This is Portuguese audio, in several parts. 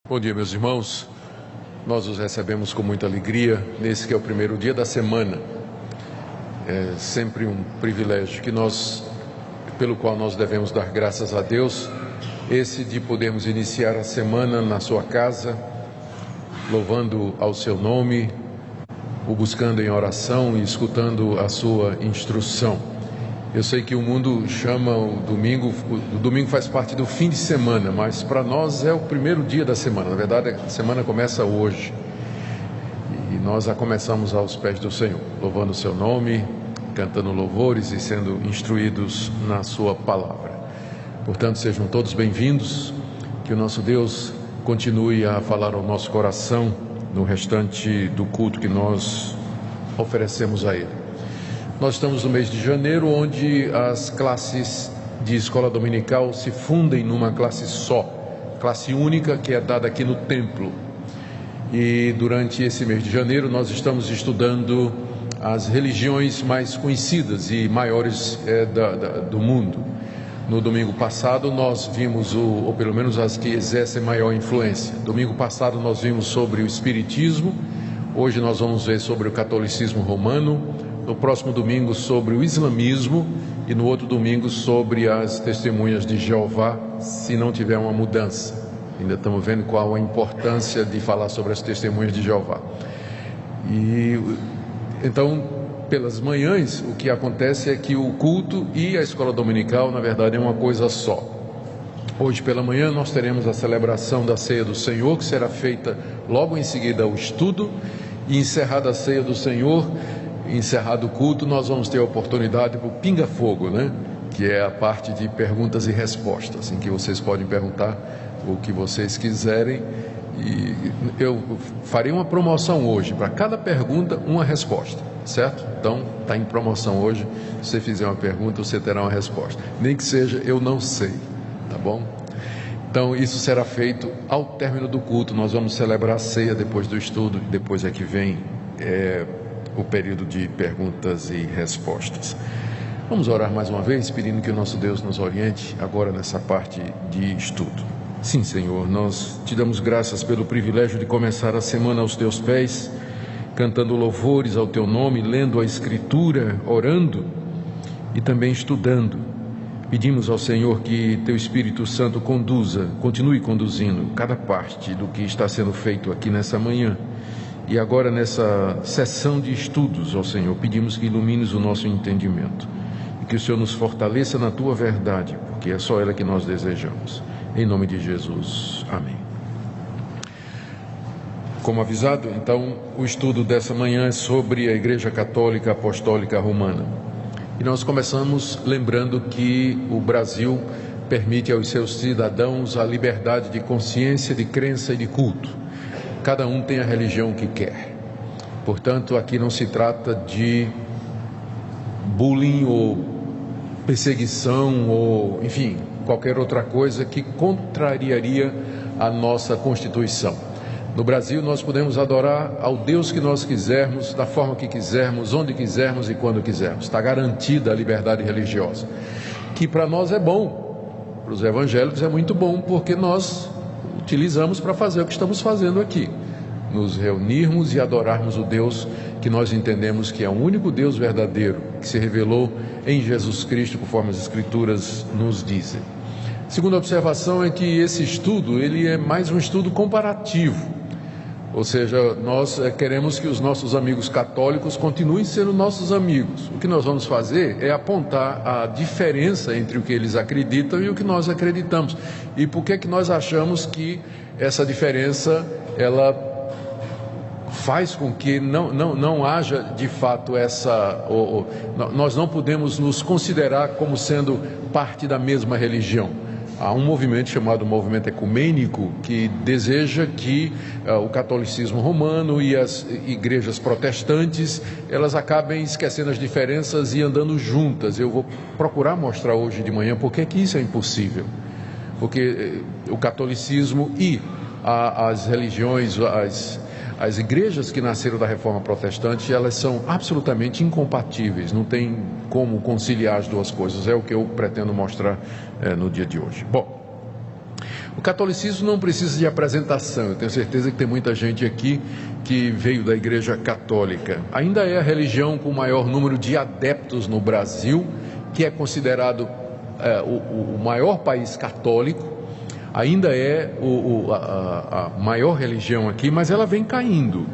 Bom dia, meus irmãos. Nós os recebemos com muita alegria nesse que é o primeiro dia da semana. É sempre um privilégio pelo qual nós devemos dar graças a Deus, esse de podermos iniciar a semana na sua casa, louvando ao seu nome, o buscando em oração e escutando a sua instrução. Eu sei que o mundo chama o domingo faz parte do fim de semana, mas para nós é o primeiro dia da semana. Na verdade, a semana começa hoje e nós a começamos aos pés do Senhor, louvando o seu nome, cantando louvores e sendo instruídos na sua palavra. Portanto, sejam todos bem-vindos, que o nosso Deus continue a falar ao nosso coração no restante do culto que nós oferecemos a Ele. Nós estamos no mês de janeiro, onde as classes de escola dominical se fundem numa classe só, classe única, que é dada aqui no templo. E durante esse mês de janeiro nós estamos estudando as religiões mais conhecidas e maiores do mundo. No domingo passado nós vimos, ou pelo menos as que exercem maior influência. Domingo passado nós vimos sobre o Espiritismo, hoje nós vamos ver sobre o Catolicismo Romano, no próximo domingo sobre o Islamismo e no outro domingo sobre as Testemunhas de Jeová, se não tiver uma mudança. Ainda estamos vendo qual a importância de falar sobre as Testemunhas de Jeová. E então, pelas manhãs, o que acontece é que o culto e a escola dominical, na verdade, é uma coisa só. Hoje pela manhã nós teremos a celebração da Ceia do Senhor, que será feita logo em seguida ao estudo, e encerrada a Ceia do Senhor, encerrado o culto, nós vamos ter a oportunidade para o pinga-fogo, que é a parte de perguntas e respostas, em que vocês podem perguntar o que vocês quiserem. E eu farei uma promoção hoje, para cada pergunta uma resposta, certo? Então está em promoção hoje. Se você fizer uma pergunta, você terá uma resposta, nem que seja eu não sei, tá bom? Então isso será feito ao término do culto. Nós vamos celebrar a ceia depois do estudo, depois é que vem o período de perguntas e respostas. Vamos orar mais uma vez, pedindo que o nosso Deus nos oriente agora nessa parte de estudo. Sim, Senhor, nós te damos graças pelo privilégio de começar a semana aos teus pés, cantando louvores ao teu nome, lendo a Escritura, orando e também estudando. Pedimos ao Senhor que teu Espírito Santo continue conduzindo cada parte do que está sendo feito aqui nessa manhã. E agora nessa sessão de estudos, ó Senhor, pedimos que ilumines o nosso entendimento e que o Senhor nos fortaleça na tua verdade, porque é só ela que nós desejamos. Em nome de Jesus. Amém. Como avisado, então, o estudo dessa manhã é sobre a Igreja Católica Apostólica Romana. E nós começamos lembrando que o Brasil permite aos seus cidadãos a liberdade de consciência, de crença e de culto. Cada um tem a religião que quer. Portanto, aqui não se trata de bullying ou perseguição ou, enfim, qualquer outra coisa que contrariaria a nossa Constituição. No Brasil, nós podemos adorar ao Deus que nós quisermos, da forma que quisermos, onde quisermos e quando quisermos. Está garantida a liberdade religiosa, que para nós é bom, para os evangélicos é muito bom, porque nós utilizamos para fazer o que estamos fazendo aqui, nos reunirmos e adorarmos o Deus que nós entendemos que é o único Deus verdadeiro, que se revelou em Jesus Cristo, conforme as Escrituras nos dizem. Segunda observação é que esse estudo, ele é mais um estudo comparativo, ou seja, nós queremos que os nossos amigos católicos continuem sendo nossos amigos. O que nós vamos fazer é apontar a diferença entre o que eles acreditam e o que nós acreditamos. E por que que nós achamos que essa diferença, ela faz com que não haja de fato nós não podemos nos considerar como sendo parte da mesma religião. Há um movimento chamado Movimento Ecumênico que deseja que o catolicismo romano e as igrejas protestantes, elas acabem esquecendo as diferenças e andando juntas. Eu vou procurar mostrar hoje de manhã por que isso é impossível. Porque o catolicismo e as religiões, as igrejas que nasceram da Reforma Protestante, elas são absolutamente incompatíveis, não tem como conciliar as duas coisas, é o que eu pretendo mostrar no dia de hoje. Bom, O catolicismo não precisa de apresentação. Eu tenho certeza que tem muita gente aqui que veio da Igreja Católica. Ainda é a religião com o maior número de adeptos no Brasil, que é considerado o maior país católico. Ainda é a maior religião aqui, mas ela vem caindo.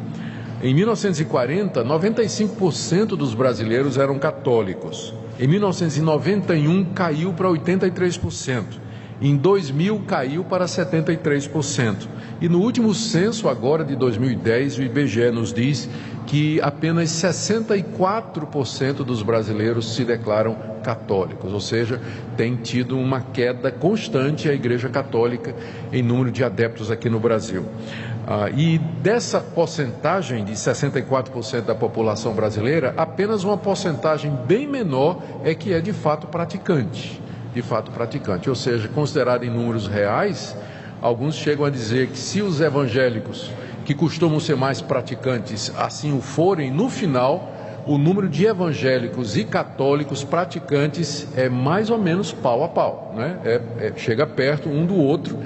Em 1940, 95% dos brasileiros eram católicos. Em 1991, caiu para 83%. Em 2000, caiu para 73%. E no último censo, agora de 2010, o IBGE nos diz que apenas 64% dos brasileiros se declaram católicos. Ou seja, tem tido uma queda constante a Igreja Católica em número de adeptos aqui no Brasil. E dessa porcentagem de 64% da população brasileira, apenas uma porcentagem bem menor é que é de fato praticante. Ou seja, considerado em números reais, alguns chegam a dizer que se os evangélicos, que costumam ser mais praticantes, assim o forem, no final, o número de evangélicos e católicos praticantes é mais ou menos pau a pau, né? Chega perto um do outro,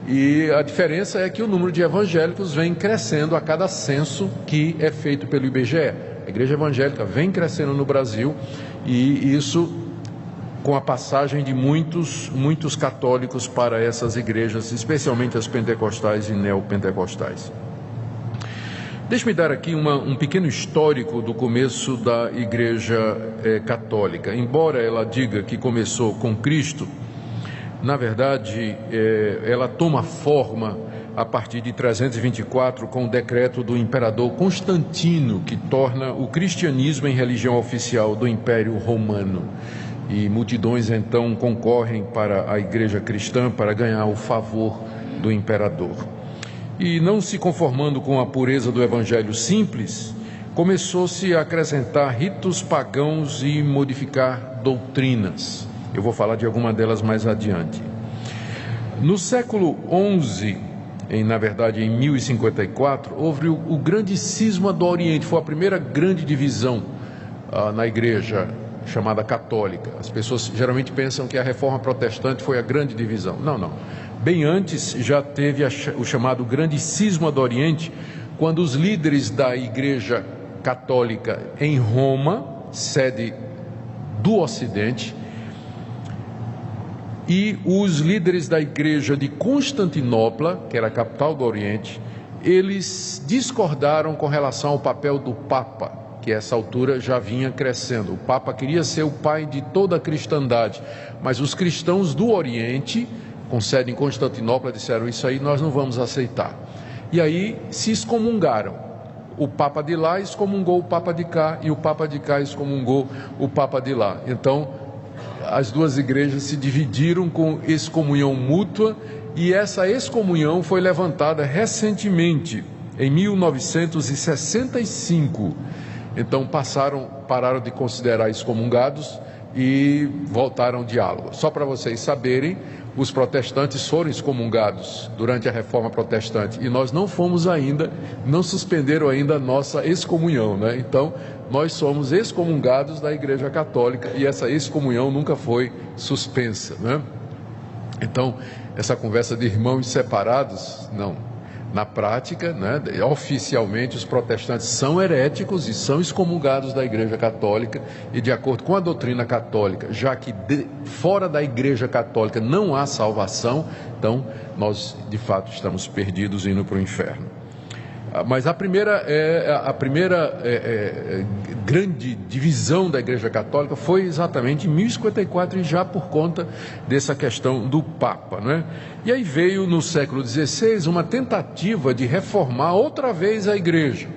e a diferença é que o número de evangélicos vem crescendo a cada censo que é feito pelo IBGE. A igreja evangélica vem crescendo no Brasil, e isso com a passagem de muitos católicos para essas igrejas, especialmente as pentecostais e neopentecostais. Deixe-me dar aqui um pequeno histórico do começo da Igreja Católica. Embora ela diga que começou com Cristo, na verdade, ela toma forma a partir de 324, com o decreto do imperador Constantino, que torna o cristianismo em religião oficial do Império Romano. E multidões então concorrem para a igreja cristã para ganhar o favor do imperador. E não se conformando com a pureza do evangelho simples, começou-se a acrescentar ritos pagãos e modificar doutrinas. Eu vou falar de alguma delas mais adiante. No século XI, na verdade em 1054, houve o grande cisma do Oriente. Foi a primeira grande divisão na igreja chamada católica. As pessoas geralmente pensam que a reforma protestante foi a grande divisão. Não. Bem antes já teve o chamado grande cisma do Oriente, quando os líderes da Igreja Católica em Roma, sede do Ocidente, e os líderes da Igreja de Constantinopla, que era a capital do Oriente, eles discordaram com relação ao papel do Papa, que a essa altura já vinha crescendo. O Papa queria ser o pai de toda a cristandade, mas os cristãos do Oriente, com sede em Constantinopla, disseram: isso aí nós não vamos aceitar. E aí se excomungaram. O Papa de lá excomungou o Papa de cá, e o Papa de cá excomungou o Papa de lá. Então, as duas igrejas se dividiram com excomunhão mútua, e essa excomunhão foi levantada recentemente, em 1965. Então pararam de considerar excomungados e voltaram ao diálogo. Só para vocês saberem, os protestantes foram excomungados durante a Reforma Protestante, e nós não fomos ainda, não suspenderam ainda a nossa excomunhão, né? Então, nós somos excomungados da Igreja Católica, e essa excomunhão nunca foi suspensa, né? Então, essa conversa de irmãos separados, não. Na prática, né, oficialmente, os protestantes são heréticos e são excomungados da Igreja Católica, e de acordo com a doutrina católica, já que fora da Igreja Católica não há salvação, então nós de fato estamos perdidos indo para o inferno. Mas a primeira grande divisão da Igreja Católica foi exatamente em 1054, e já por conta dessa questão do Papa, né? E aí veio no século XVI uma tentativa de reformar outra vez a Igreja.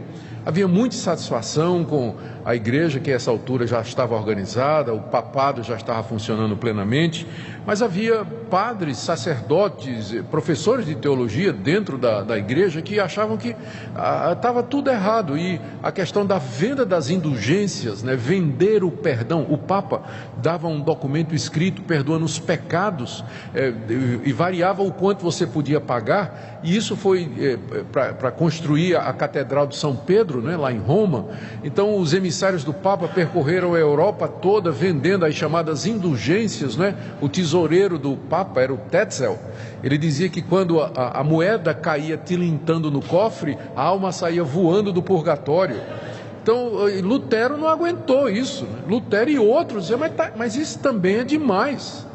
Havia muita insatisfação com a Igreja, que a essa altura já estava organizada, o papado já estava funcionando plenamente, mas havia padres, sacerdotes, professores de teologia dentro da Igreja que achavam que estava tudo errado, e a questão da venda das indulgências, né, vender o perdão. O Papa dava um documento escrito perdoando os pecados, e variava o quanto você podia pagar, e isso foi para construir a Catedral de São Pedro, né, lá em Roma. Então os emissários emissários do Papa percorreram a Europa toda vendendo as chamadas indulgências, né? O tesoureiro do Papa era o Tetzel. Ele dizia que quando a moeda caía tilintando no cofre, a alma saía voando do purgatório. Então, Lutero não aguentou isso, né? Lutero e outros diziam, mas isso também é demais.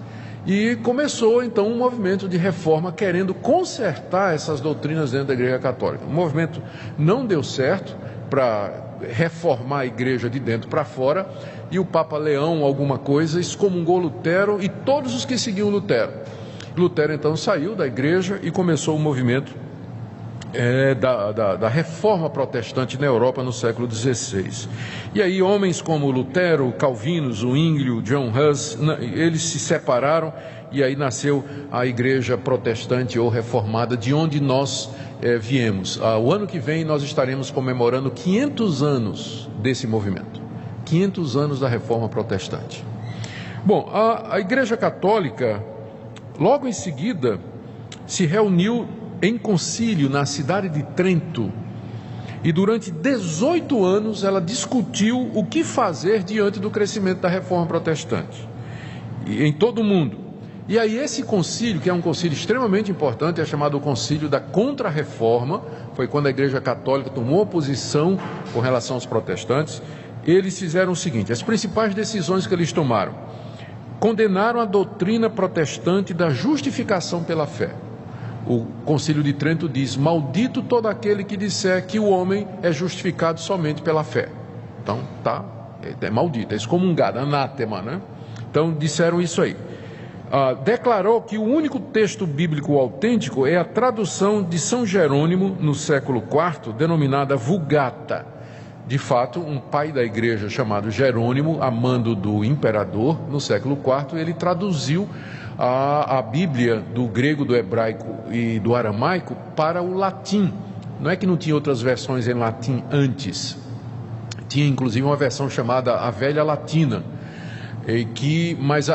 E começou então um movimento de reforma querendo consertar essas doutrinas dentro da Igreja Católica. O movimento não deu certo para reformar a igreja de dentro para fora, e o Papa Leão alguma coisa excomungou Lutero e todos os que seguiam Lutero. Lutero então saiu da igreja e começou o movimento da reforma protestante na Europa no século XVI. E aí homens como Lutero, Calvino, Zwinglio, John Huss, eles se separaram e aí nasceu a igreja protestante ou reformada, de onde nós viemos. O ano que vem nós estaremos comemorando 500 anos desse movimento, 500 anos da reforma protestante. Bom, a Igreja Católica, logo em seguida, se reuniu em concílio na cidade de Trento, e durante 18 anos ela discutiu o que fazer diante do crescimento da reforma protestante em todo o mundo. E aí esse concílio, que é um concílio extremamente importante, é chamado o Concílio da Contra-Reforma, foi quando a Igreja Católica tomou posição com relação aos protestantes. Eles fizeram o seguinte: as principais decisões que eles tomaram: condenaram a doutrina protestante da justificação pela fé. O Concílio de Trento diz: maldito todo aquele que disser que o homem é justificado somente pela fé. Então, é maldito, é excomungado, anátema, né? Então, disseram isso aí. Declarou que o único texto bíblico autêntico é a tradução de São Jerônimo, no século IV, denominada Vulgata. De fato, um pai da igreja chamado Jerônimo, a mando do imperador, no século IV, ele traduziu a Bíblia do grego, do hebraico e do aramaico para o latim. Não é que não tinha outras versões em latim antes, tinha inclusive uma versão chamada a Velha Latina, mas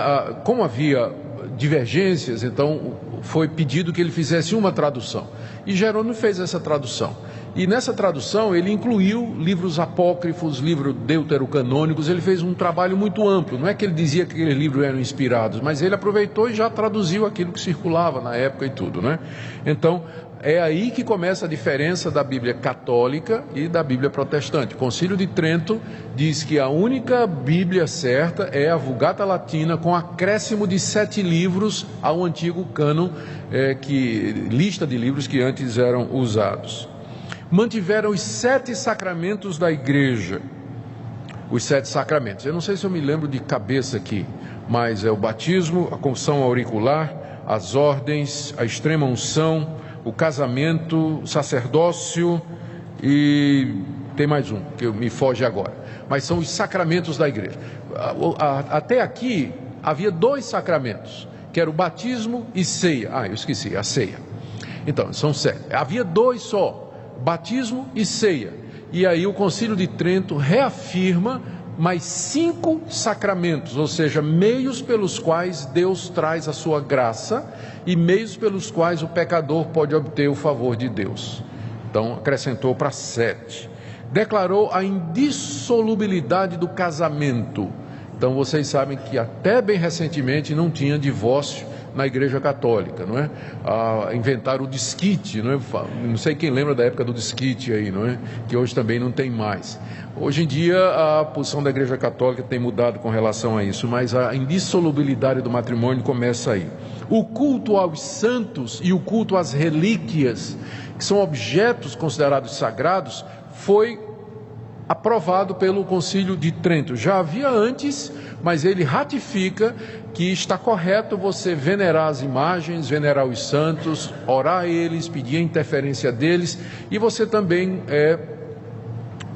como havia divergências, então foi pedido que ele fizesse uma tradução, e Jerônimo fez essa tradução. E nessa tradução ele incluiu livros apócrifos, livros deuterocanônicos. Ele fez um trabalho muito amplo. Não é que ele dizia que aqueles livros eram inspirados, mas ele aproveitou e já traduziu aquilo que circulava na época e tudo, né? Então é aí que começa a diferença da Bíblia católica e da Bíblia protestante. O Concílio de Trento diz que a única Bíblia certa é a Vulgata Latina, com acréscimo de 7 livros ao antigo cânon, lista de livros que antes eram usados. Mantiveram os 7 sacramentos da igreja. Os 7 sacramentos, eu não sei se eu me lembro de cabeça aqui, mas é o batismo, a confissão auricular, as ordens, a extrema unção, o casamento, o sacerdócio, e tem mais um que me foge agora, mas são os sacramentos da igreja. Até aqui havia 2 sacramentos, que era o batismo e ceia. Eu esqueci, a ceia. Então, são 7. Havia 2 só: batismo e ceia. E aí o Concílio de Trento reafirma mais 5 sacramentos, ou seja, meios pelos quais Deus traz a sua graça e meios pelos quais o pecador pode obter o favor de Deus. Então acrescentou para 7. Declarou a indissolubilidade do casamento. Então vocês sabem que até bem recentemente não tinha divórcio na Igreja Católica, não é? Inventaram o desquite, não é? Não sei quem lembra da época do desquite aí, não é? Que hoje também não tem mais. Hoje em dia a posição da Igreja Católica tem mudado com relação a isso, mas a indissolubilidade do matrimônio começa aí. O culto aos santos e o culto às relíquias, que são objetos considerados sagrados, foi aprovado pelo Concílio de Trento. Já havia antes, mas ele ratifica que está correto você venerar as imagens, venerar os santos, orar a eles, pedir a interferência deles, e você também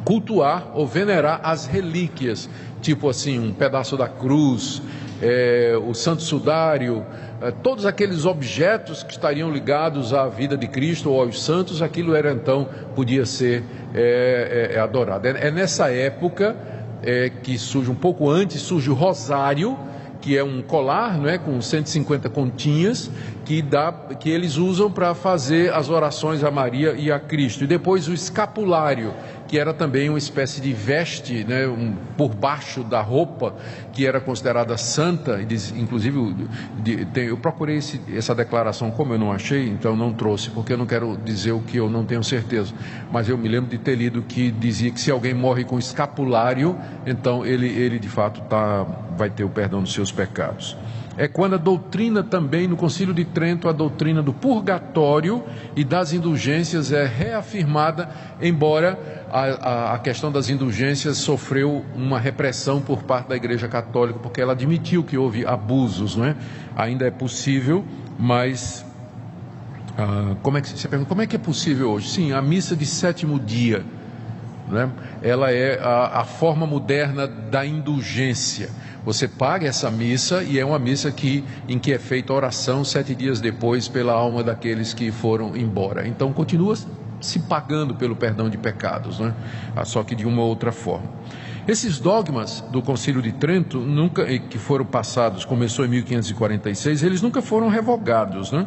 cultuar ou venerar as relíquias, tipo assim, um pedaço da cruz, o santo sudário, todos aqueles objetos que estariam ligados à vida de Cristo ou aos santos, aquilo era então, podia ser adorado. É nessa época que surge, um pouco antes, surge o rosário, que é um colar, não é, com 150 continhas, que eles usam para fazer as orações a Maria e a Cristo. E depois o escapulário, que era também uma espécie de veste, né, por baixo da roupa, que era considerada santa. Inclusive, eu procurei essa declaração, como eu não achei, então não trouxe, porque eu não quero dizer o que eu não tenho certeza. Mas eu me lembro de ter lido que dizia que se alguém morre com escapulário, então ele de fato vai ter o perdão dos seus pecados. É quando a doutrina também, no Concílio de Trento, a doutrina do purgatório e das indulgências é reafirmada, embora a questão das indulgências sofreu uma repressão por parte da Igreja Católica, porque ela admitiu que houve abusos, não é? Ainda é possível, mas você pergunta, como é que é possível hoje? Sim, a missa de sétimo dia, né? Ela é a forma moderna da indulgência. Você paga essa missa e é uma missa em que é feita oração 7 dias depois pela alma daqueles que foram embora. Então continua se pagando pelo perdão de pecados, né? Só que de uma outra forma. Esses dogmas do Concílio de Trento, que foram passados, começou em 1546, eles nunca foram revogados, né?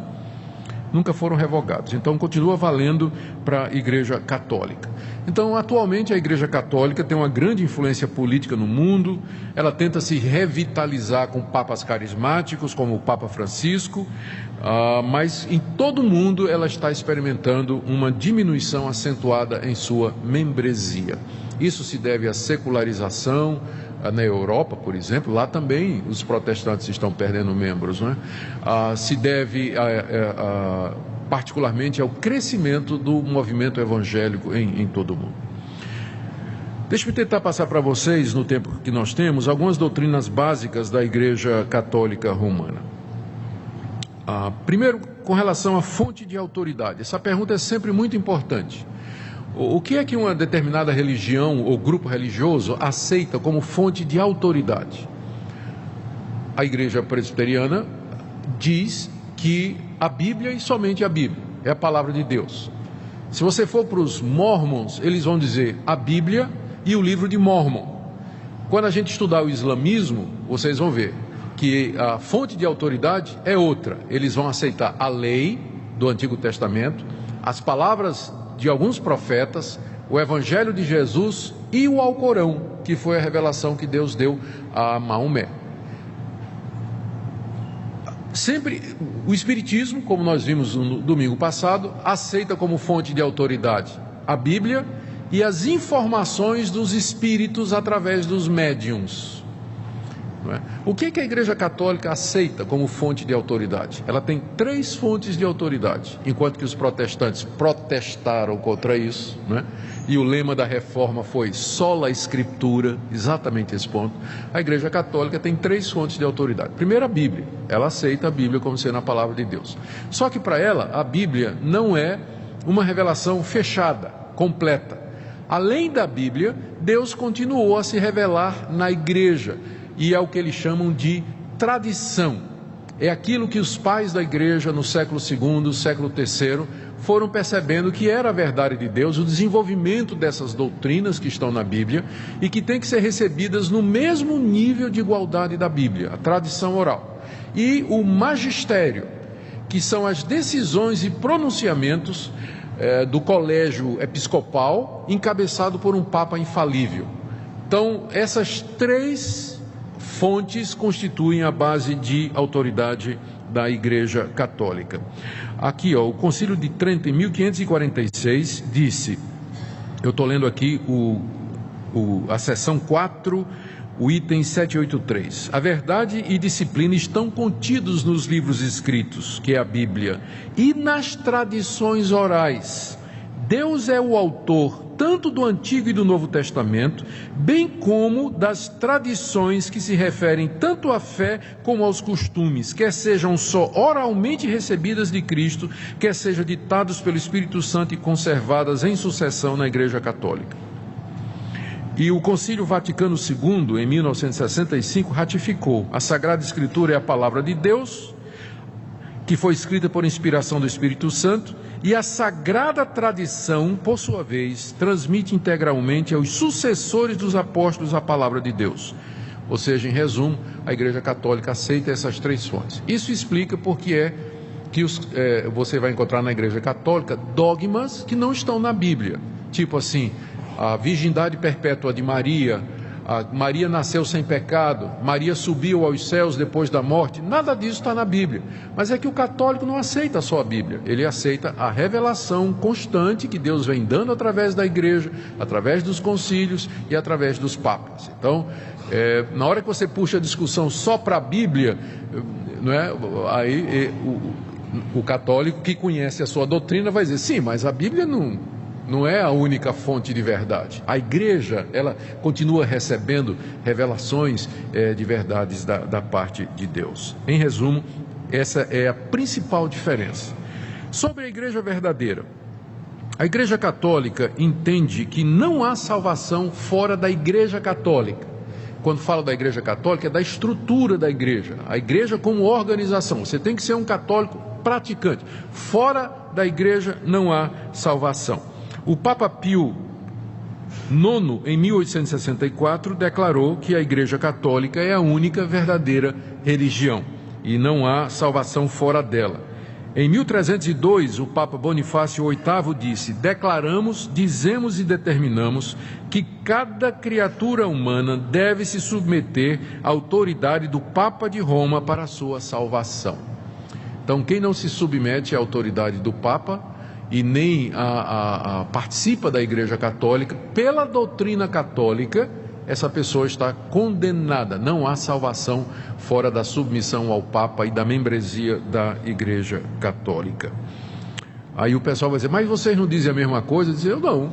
Nunca foram revogados, então continua valendo para a Igreja Católica. Então, atualmente a Igreja Católica tem uma grande influência política no mundo, ela tenta se revitalizar com papas carismáticos, como o Papa Francisco, mas em todo o mundo ela está experimentando uma diminuição acentuada em sua membresia. Isso se deve à secularização. Na Europa, por exemplo, lá também os protestantes estão perdendo membros, né? Se deve particularmente ao crescimento do movimento evangélico em todo o mundo. Deixe-me tentar passar para vocês, no tempo que nós temos, algumas doutrinas básicas da Igreja Católica Romana. Primeiro, com relação à fonte de autoridade. Essa pergunta é sempre muito importante. O que é que uma determinada religião ou grupo religioso aceita como fonte de autoridade? A Igreja Presbiteriana diz que a Bíblia e somente a Bíblia é a palavra de Deus. Se você for para os Mormons, eles vão dizer a Bíblia e o livro de Mormon. Quando a gente estudar o islamismo, vocês vão ver que a fonte de autoridade é outra. Eles vão aceitar a lei do Antigo Testamento, as palavras de alguns profetas, o Evangelho de Jesus e o Alcorão, que foi a revelação que Deus deu a Maomé. Sempre o Espiritismo, como nós vimos no domingo passado, aceita como fonte de autoridade a Bíblia e as informações dos espíritos através dos médiuns. O que a Igreja Católica aceita como fonte de autoridade? Ela tem 3 fontes de autoridade, enquanto que os protestantes protestaram contra isso, né? E o lema da reforma foi sola escritura, exatamente esse ponto. A Igreja Católica tem 3 fontes de autoridade. Primeiro, a Bíblia. Ela aceita a Bíblia como sendo a palavra de Deus. Só que para ela, a Bíblia não é uma revelação fechada, completa. Além da Bíblia, Deus continuou a se revelar na Igreja. E é o que eles chamam de tradição. É aquilo que os pais da igreja no século II, século III, foram percebendo que era a verdade de Deus, o desenvolvimento dessas doutrinas que estão na Bíblia e que têm que ser recebidas no mesmo nível de igualdade da Bíblia, a tradição oral. E o magistério, que são as decisões e pronunciamentos do colégio episcopal, encabeçado por um papa infalível. Então, essas 3 fontes constituem a base de autoridade da Igreja Católica. Aqui, o Concílio de Trento, em 1546, disse, eu estou lendo aqui a seção 4, o item 783. A verdade e disciplina estão contidos nos livros escritos, que é a Bíblia, e nas tradições orais. Deus é o autor tanto do Antigo e do Novo Testamento, bem como das tradições que se referem tanto à fé como aos costumes, quer sejam só oralmente recebidas de Cristo, quer sejam ditados pelo Espírito Santo e conservadas em sucessão na Igreja Católica. E o Concílio Vaticano II, em 1965, ratificou: a Sagrada Escritura é a palavra de Deus, que foi escrita por inspiração do Espírito Santo, e a sagrada tradição, por sua vez, transmite integralmente aos sucessores dos apóstolos a palavra de Deus. Ou seja, em resumo, a Igreja Católica aceita essas 3 fontes. Isso explica porque que você vai encontrar na Igreja Católica dogmas que não estão na Bíblia. Tipo assim, a virgindade perpétua de Maria, Maria nasceu sem pecado, Maria subiu aos céus depois da morte. Nada disso está na Bíblia. Mas é que o católico não aceita só a Bíblia. Ele aceita a revelação constante que Deus vem dando através da igreja, através dos concílios e através dos papas. Então, na hora que você puxa a discussão só para a Bíblia, não é? Aí o católico que conhece a sua doutrina vai dizer, sim, mas a Bíblia não é a única fonte de verdade. A igreja, ela continua recebendo revelações de verdades da parte de Deus. Em resumo, essa é a principal diferença. Sobre a igreja verdadeira, a igreja católica entende que não há salvação fora da igreja católica. Quando falo da igreja católica, é da estrutura da igreja. A igreja como organização. Você tem que ser um católico praticante. Fora da igreja não há salvação. O Papa Pio IX, em 1864, declarou que a Igreja Católica é a única verdadeira religião e não há salvação fora dela. Em 1302, o Papa Bonifácio VIII disse: declaramos, dizemos e determinamos que cada criatura humana deve se submeter à autoridade do Papa de Roma para a sua salvação. Então, quem não se submete à autoridade do Papa e nem participa da Igreja Católica, pela doutrina católica, essa pessoa está condenada. Não há salvação fora da submissão ao Papa e da membresia da Igreja Católica. Aí o pessoal vai dizer, mas vocês não dizem a mesma coisa? Eu dizer, eu não.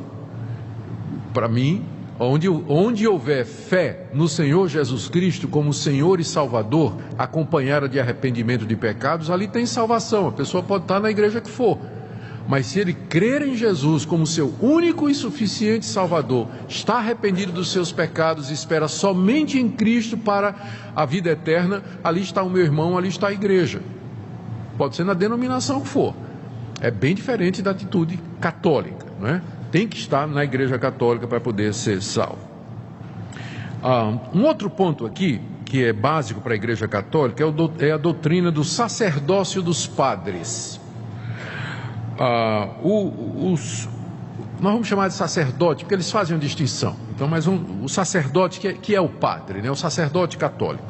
Para mim, onde houver fé no Senhor Jesus Cristo como Senhor e Salvador, acompanhada de arrependimento de pecados, ali tem salvação. A pessoa pode estar na igreja que for. Mas se ele crer em Jesus como seu único e suficiente Salvador, está arrependido dos seus pecados e espera somente em Cristo para a vida eterna, ali está o meu irmão, ali está a igreja. Pode ser na denominação que for. É bem diferente da atitude católica, não é? Tem que estar na igreja católica para poder ser salvo. Um outro ponto aqui, que é básico para a igreja católica, é a doutrina do sacerdócio dos padres. Nós vamos chamar de sacerdote, porque eles fazem uma distinção. Então, mas o sacerdote que é o padre, né? O sacerdote católico.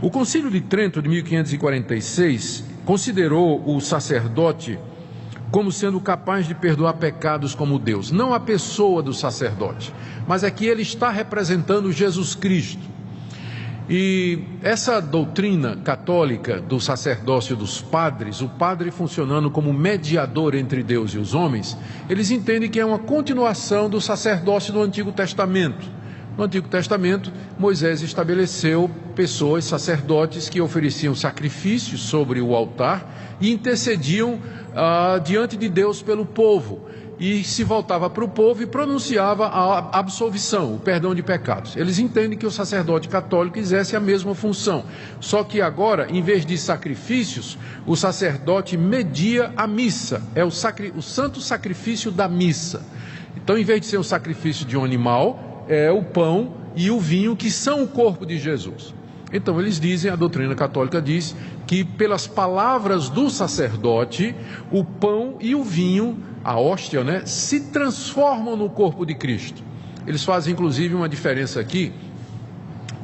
O Concílio de Trento de 1546 considerou o sacerdote como sendo capaz de perdoar pecados como Deus. Não a pessoa do sacerdote, mas é que ele está representando Jesus Cristo. E essa doutrina católica do sacerdócio dos padres, o padre funcionando como mediador entre Deus e os homens, eles entendem que é uma continuação do sacerdócio do Antigo Testamento. No Antigo Testamento, Moisés estabeleceu pessoas, sacerdotes, que ofereciam sacrifícios sobre o altar e intercediam diante de Deus pelo povo. E se voltava para o povo e pronunciava a absolvição, o perdão de pecados. Eles entendem que o sacerdote católico exerce a mesma função. Só que agora, em vez de sacrifícios, o sacerdote media a missa. É o santo sacrifício da missa. Então, em vez de ser um sacrifício de um animal, é o pão e o vinho que são o corpo de Jesus. Então eles dizem, a doutrina católica diz, que pelas palavras do sacerdote, o pão e o vinho, a hóstia, né, se transformam no corpo de Cristo. Eles fazem inclusive uma diferença aqui,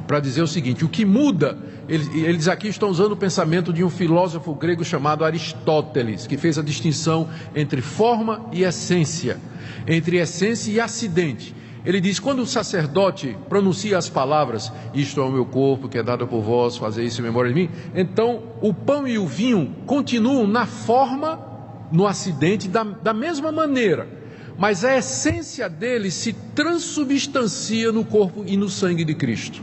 para dizer o seguinte, o que muda, eles aqui estão usando o pensamento de um filósofo grego chamado Aristóteles, que fez a distinção entre forma e essência, entre essência e acidente. Ele diz, quando o sacerdote pronuncia as palavras, isto é o meu corpo que é dado por vós, fazer isso em memória de mim, então o pão e o vinho continuam na forma, no acidente, da mesma maneira, mas a essência deles se transubstancia no corpo e no sangue de Cristo.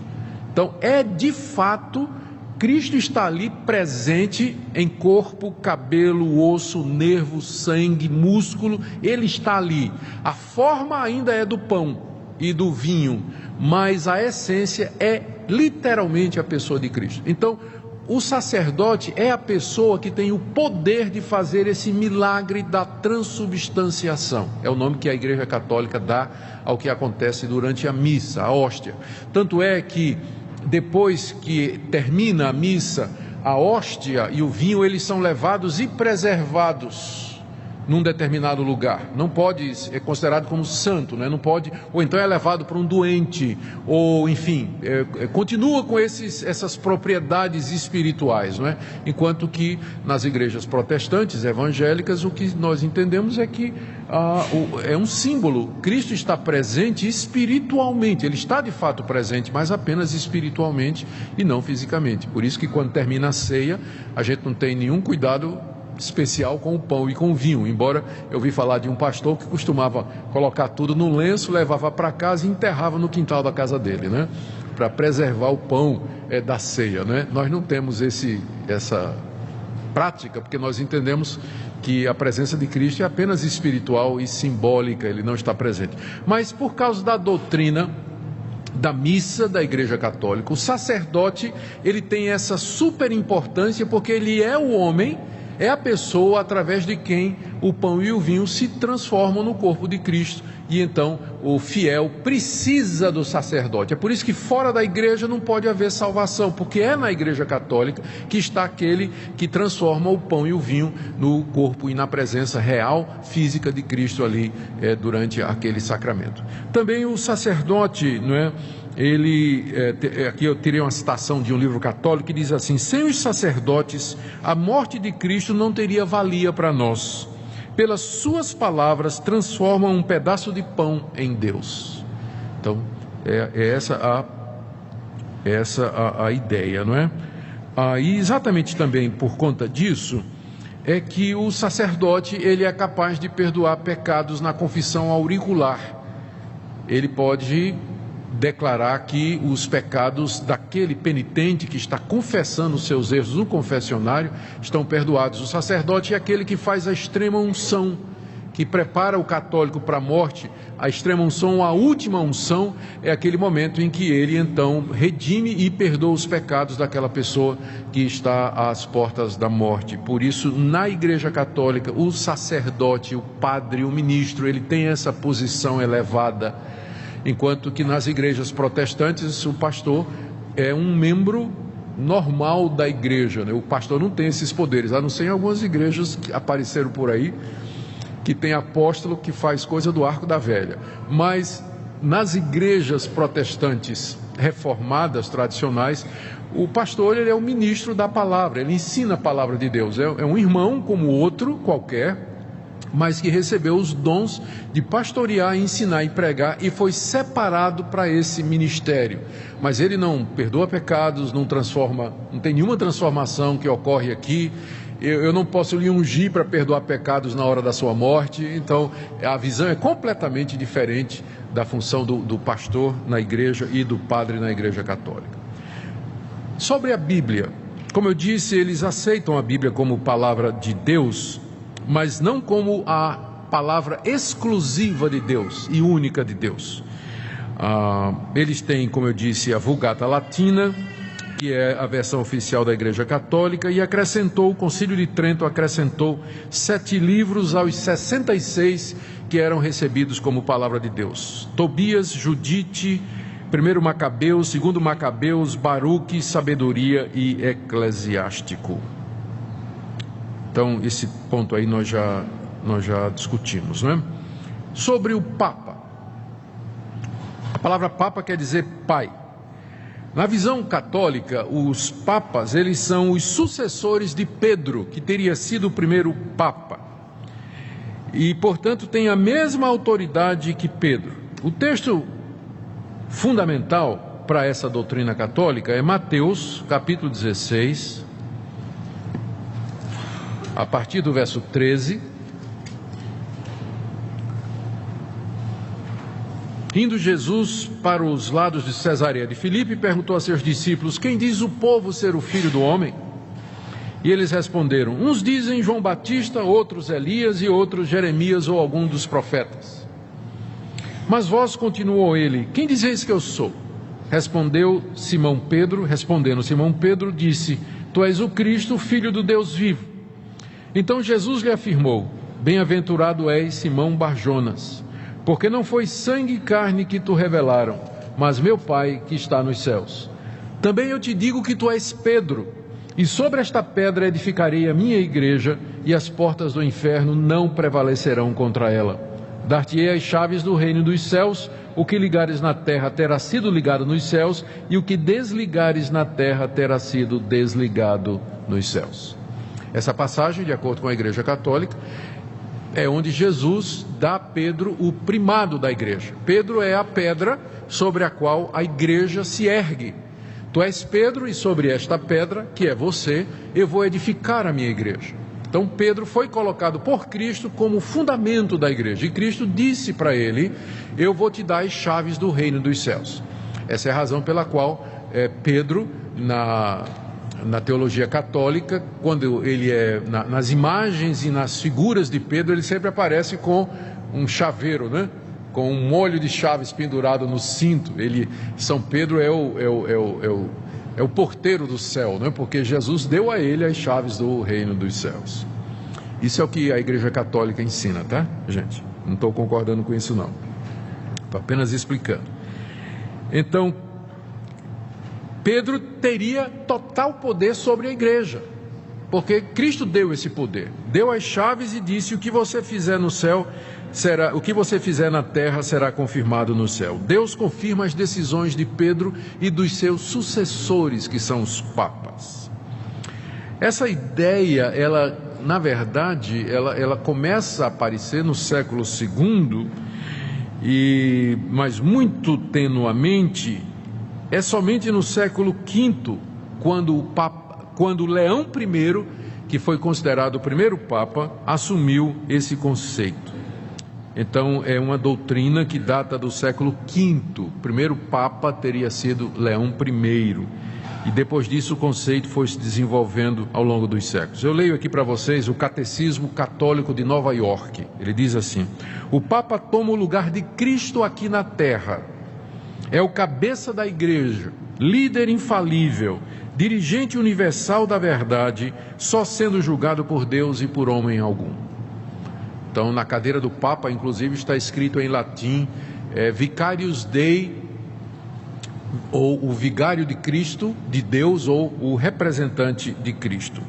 Então de fato, Cristo está ali presente em corpo, cabelo, osso, nervo, sangue, músculo, ele está ali. A forma ainda é do pão e do vinho, mas a essência é literalmente a pessoa de Cristo. Então, o sacerdote é a pessoa que tem o poder de fazer esse milagre da transubstanciação. É o nome que a Igreja Católica dá ao que acontece durante a missa, a hóstia. Tanto é que depois que termina a missa, a hóstia e o vinho, eles são levados e preservados num determinado lugar. Não pode, é considerado como santo, né? Não pode, ou então é levado para um doente, ou enfim, continua com essas propriedades espirituais, não é? Enquanto que nas igrejas protestantes, evangélicas, o que nós entendemos é que é um símbolo. Cristo está presente espiritualmente, ele está de fato presente, mas apenas espiritualmente e não fisicamente. Por isso que quando termina a ceia, a gente não tem nenhum cuidado especial com o pão e com o vinho, embora eu vi falar de um pastor que costumava colocar tudo num lenço, levava para casa e enterrava no quintal da casa dele, né? Para preservar o pão da ceia, né? Nós não temos essa prática, porque nós entendemos que a presença de Cristo é apenas espiritual e simbólica, ele não está presente. Mas por causa da doutrina da missa da Igreja Católica, o sacerdote, ele tem essa super importância, porque ele é o homem, é a pessoa através de quem o pão e o vinho se transformam no corpo de Cristo, e então o fiel precisa do sacerdote. É por isso que fora da igreja não pode haver salvação, porque é na Igreja Católica que está aquele que transforma o pão e o vinho no corpo e na presença real, física de Cristo ali durante aquele sacramento. Também o sacerdote, não é? Aqui eu tirei uma citação de um livro católico que diz assim: sem os sacerdotes, a morte de Cristo não teria valia para nós. Pelas suas palavras transformam um pedaço de pão em Deus. Então, essa a ideia, não é? E exatamente também por conta disso, é que o sacerdote, ele é capaz de perdoar pecados na confissão auricular. Ele pode declarar que os pecados daquele penitente que está confessando os seus erros no confessionário estão perdoados. O sacerdote é aquele que faz a extrema unção, que prepara o católico para a morte. A extrema unção, a última unção, é aquele momento em que ele então redime e perdoa os pecados daquela pessoa que está às portas da morte. Por isso, na Igreja Católica, o sacerdote, o padre, o ministro, ele tem essa posição elevada, enquanto que nas igrejas protestantes o pastor é um membro normal da igreja, né? O pastor não tem esses poderes, a não ser em algumas igrejas que apareceram por aí, que tem apóstolo que faz coisa do arco da velha. Mas nas igrejas protestantes reformadas, tradicionais, o pastor, ele é o ministro da palavra, ele ensina a palavra de Deus, é um irmão como outro qualquer, mas que recebeu os dons de pastorear, ensinar e pregar, e foi separado para esse ministério. Mas ele não perdoa pecados, não transforma, não tem nenhuma transformação que ocorre aqui. Eu não posso lhe ungir para perdoar pecados na hora da sua morte. Então a visão é completamente diferente da função do pastor na igreja e do padre na Igreja Católica. Sobre a Bíblia, como eu disse, eles aceitam a Bíblia como palavra de Deus, mas não como a palavra exclusiva de Deus e única de Deus. Eles têm, como eu disse, a Vulgata Latina, que é a versão oficial da Igreja Católica, e o Concílio de Trento acrescentou 7 livros aos 66 que eram recebidos como palavra de Deus: Tobias, Judite, 1 Macabeus, 2 Macabeus, Baruque, Sabedoria e Eclesiástico. Então, esse ponto aí nós já discutimos, não é? Sobre o Papa. A palavra Papa quer dizer pai. Na visão católica, os papas, eles são os sucessores de Pedro, que teria sido o primeiro Papa. E, portanto, tem a mesma autoridade que Pedro. O texto fundamental para essa doutrina católica é Mateus, capítulo 16, a partir do verso 13. Indo Jesus para os lados de Cesareia de Filipe, perguntou a seus discípulos: quem diz o povo ser o Filho do Homem? E eles responderam: uns dizem João Batista, outros Elias e outros Jeremias ou algum dos profetas. Mas vós, continuou ele, quem dizeis que eu sou? Respondendo Simão Pedro, disse: tu és o Cristo, filho do Deus vivo. Então Jesus lhe afirmou: bem-aventurado és, Simão Barjonas, porque não foi sangue e carne que tu revelaram, mas meu Pai que está nos céus. Também eu te digo que tu és Pedro, E sobre esta pedra edificarei a minha igreja, e as portas do inferno não prevalecerão contra ela. Dar-te-ei as chaves do reino dos céus. O que ligares na terra terá sido ligado nos céus, e o que desligares na terra terá sido desligado nos céus. Essa passagem, de acordo com a Igreja Católica, é onde Jesus dá a Pedro o primado da igreja. Pedro é a pedra sobre a qual a igreja se ergue. Tu és Pedro, e sobre esta pedra, que é você, eu vou edificar a minha igreja. Então Pedro foi colocado por Cristo como fundamento da igreja, e Cristo disse para ele: eu vou te dar as chaves do reino dos céus. Essa é a razão pela qual Pedro, na teologia católica, quando ele nas imagens e nas figuras de Pedro, ele sempre aparece com um chaveiro, né? Com um molho de chaves pendurado no cinto. São Pedro é o porteiro do céu, né? Porque Jesus deu a ele as chaves do reino dos céus. Isso é o que a Igreja Católica ensina, tá, gente? Não estou concordando com isso, não. Estou apenas explicando. Então, Pedro teria total poder sobre a igreja, porque Cristo deu esse poder, deu as chaves e disse: o que você fizer no céu será, o que você fizer na terra será confirmado no céu. Deus confirma as decisões de Pedro e dos seus sucessores, que são os papas. Essa ideia, na verdade, ela começa a aparecer no século II, mas muito tenuamente. É somente no século V, quando Leão I, que foi considerado o primeiro Papa, assumiu esse conceito. Então, é uma doutrina que data do século V. O primeiro Papa teria sido Leão I. E depois disso o conceito foi se desenvolvendo ao longo dos séculos. Eu leio aqui para vocês o Catecismo Católico de Nova York. Ele diz assim: o Papa toma o lugar de Cristo aqui na terra. É o cabeça da igreja, líder infalível, dirigente universal da verdade, só sendo julgado por Deus e por homem algum. Então, na cadeira do Papa, inclusive, está escrito em latim, Vicarius Dei, ou o vigário de Cristo, de Deus, ou o representante de Cristo.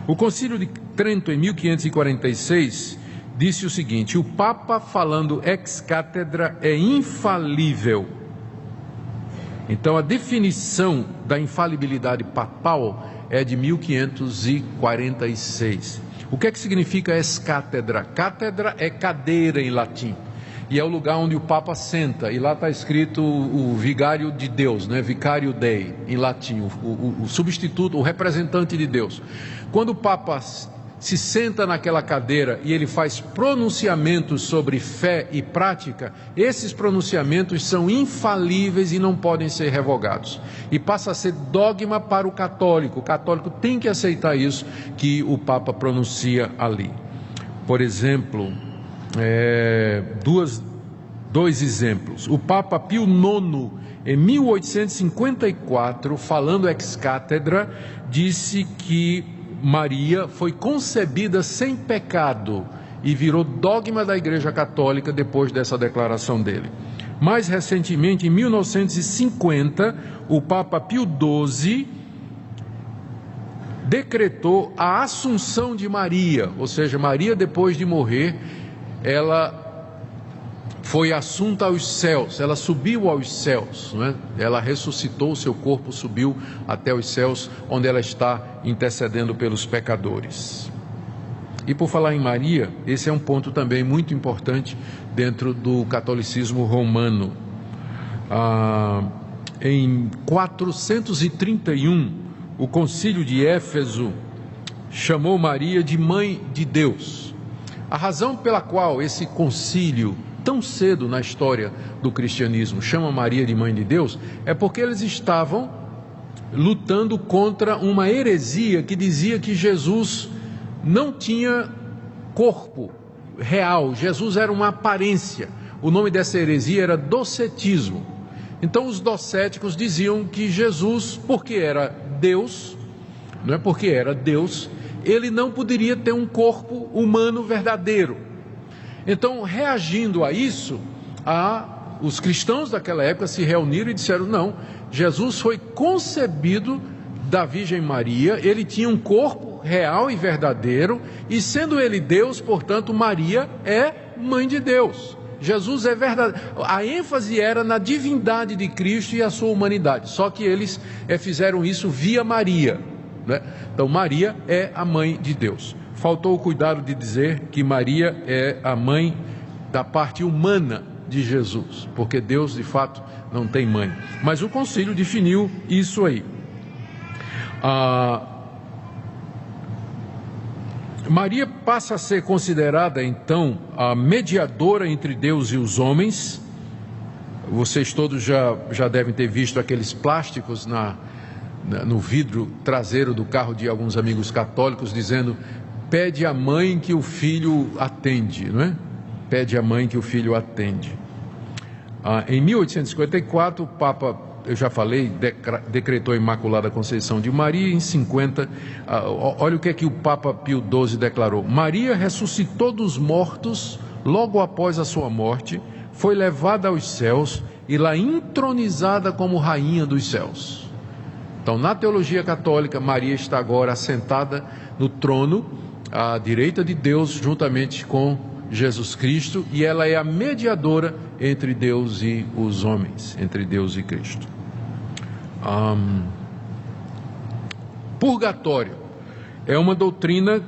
O Concílio de Trento, em 1546, disse o seguinte: o Papa, falando ex cátedra, é infalível. Então, a definição da infalibilidade papal é de 1546. O que é que significa ex cátedra? Cátedra é cadeira em latim, e é o lugar onde o Papa senta, e lá está escrito o vigário de Deus, né? Vicario Dei, em latim, o substituto, o representante de Deus. Quando o Papa se senta naquela cadeira e ele faz pronunciamentos sobre fé e prática, esses pronunciamentos são infalíveis e não podem ser revogados. E passa a ser dogma para o católico. O católico tem que aceitar isso que o Papa pronuncia ali. Por exemplo, dois exemplos. O Papa Pio IX, em 1854, falando ex cátedra, disse que Maria foi concebida sem pecado e virou dogma da Igreja Católica depois dessa declaração dele. Mais recentemente, em 1950, o Papa Pio XII decretou a Assunção de Maria, ou seja, Maria, depois de morrer, ela foi assunta aos céus, ela subiu aos céus, não é? Ela ressuscitou, o seu corpo subiu até os céus, onde ela está intercedendo pelos pecadores. E por falar em Maria, esse é um ponto também muito importante dentro do catolicismo romano. Em 431, o concílio de Éfeso chamou Maria de Mãe de Deus. A razão pela qual esse concílio, tão cedo na história do cristianismo, chama Maria de Mãe de Deus, é porque eles estavam lutando contra uma heresia que dizia que Jesus não tinha corpo real, Jesus era uma aparência. O nome dessa heresia era docetismo. Então os docéticos diziam que Jesus, porque era Deus, não é porque era Deus, ele não poderia ter um corpo humano verdadeiro. Então, reagindo a isso, os cristãos daquela época se reuniram e disseram: não, Jesus foi concebido da Virgem Maria, ele tinha um corpo real e verdadeiro, e sendo ele Deus, portanto, Maria é mãe de Deus. Jesus é verdadeiro. A ênfase era na divindade de Cristo e a sua humanidade, só que eles fizeram isso via Maria, né? Então Maria é a mãe de Deus. Faltou o cuidado de dizer que Maria é a mãe da parte humana de Jesus, porque Deus de fato não tem mãe, mas o concílio definiu isso aí. Maria passa a ser considerada então a mediadora entre Deus e os homens. Vocês todos já devem ter visto aqueles plásticos no vidro traseiro do carro de alguns amigos católicos dizendo: pede à mãe que o filho atende, não é? Pede à mãe que o filho atende. Em 1854, o Papa, eu já falei, decretou a Imaculada Conceição de Maria. Em 50, olha o que é que o Papa Pio XII declarou: Maria ressuscitou dos mortos logo após a sua morte, foi levada aos céus e lá entronizada como rainha dos céus. Então, na teologia católica, Maria está agora assentada no trono à direita de Deus, juntamente com Jesus Cristo, e ela é a mediadora entre Deus e os homens, entre Deus e Cristo. Purgatório é uma doutrina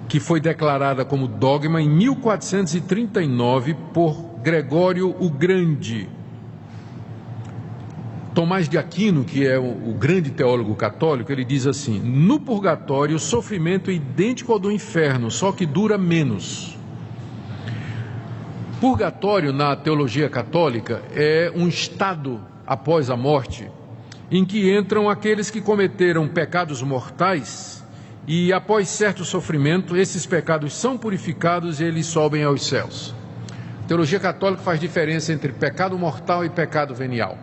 que foi declarada como dogma em 1439 por Gregório o Grande. Tomás de Aquino, que é o grande teólogo católico, ele diz assim: no purgatório o sofrimento é idêntico ao do inferno, só que dura menos. Purgatório, na teologia católica, é um estado após a morte, em que entram aqueles que cometeram pecados mortais e, após certo sofrimento, esses pecados são purificados e eles sobem aos céus. A teologia católica faz diferença entre pecado mortal e pecado venial.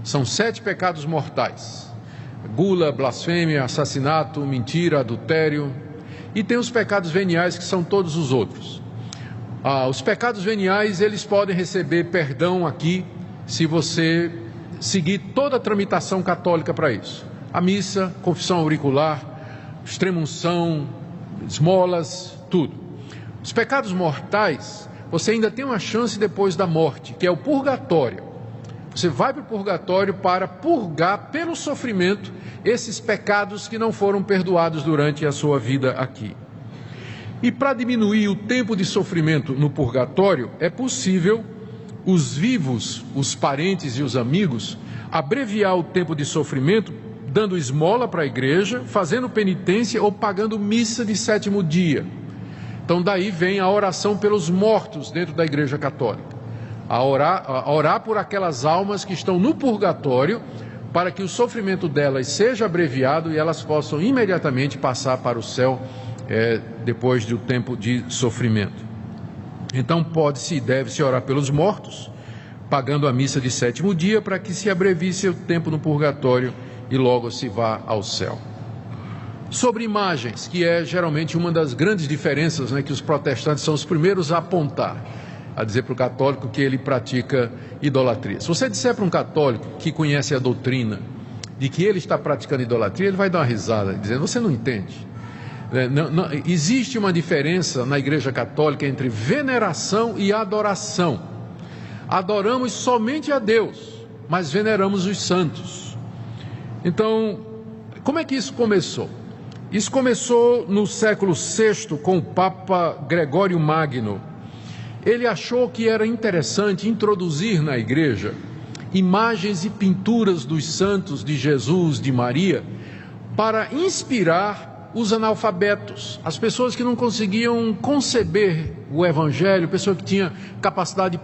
São 7 pecados mortais: gula, blasfêmia, assassinato, mentira, adultério. E tem os pecados veniais, que são todos os outros. Os pecados veniais, eles podem receber perdão aqui, se você seguir toda a tramitação católica para isso: a missa, confissão auricular, extrema-unção, esmolas, tudo. Os pecados mortais, você ainda tem uma chance depois da morte, que é o purgatório. Você vai para o purgatório para purgar pelo sofrimento esses pecados que não foram perdoados durante a sua vida aqui. E para diminuir o tempo de sofrimento no purgatório, é possível os vivos, os parentes e os amigos, abreviar o tempo de sofrimento dando esmola para a igreja, fazendo penitência ou pagando missa de 7º dia. Então daí vem a oração pelos mortos dentro da igreja católica. A orar por aquelas almas que estão no purgatório, para que o sofrimento delas seja abreviado e elas possam imediatamente passar para o céu depois do tempo de sofrimento. Então pode-se e deve-se orar pelos mortos, pagando a missa de 7º dia, para que se abrevie seu tempo no purgatório e logo se vá ao céu. Sobre imagens, que é geralmente uma das grandes diferenças, que os protestantes são os primeiros a apontar, a dizer para o católico que ele pratica idolatria. Se você disser para um católico que conhece a doutrina de que ele está praticando idolatria, ele vai dar uma risada, dizendo: você não entende. Não, existe uma diferença na Igreja Católica entre veneração e adoração. Adoramos somente a Deus, mas veneramos os santos. Então, como é que isso começou? Isso começou no século VI com o Papa Gregório Magno. Ele achou que era interessante introduzir na igreja imagens e pinturas dos santos, de Jesus, de Maria, para inspirar os analfabetos, as pessoas que não conseguiam conceber o Evangelho, pessoa que tinha capacidade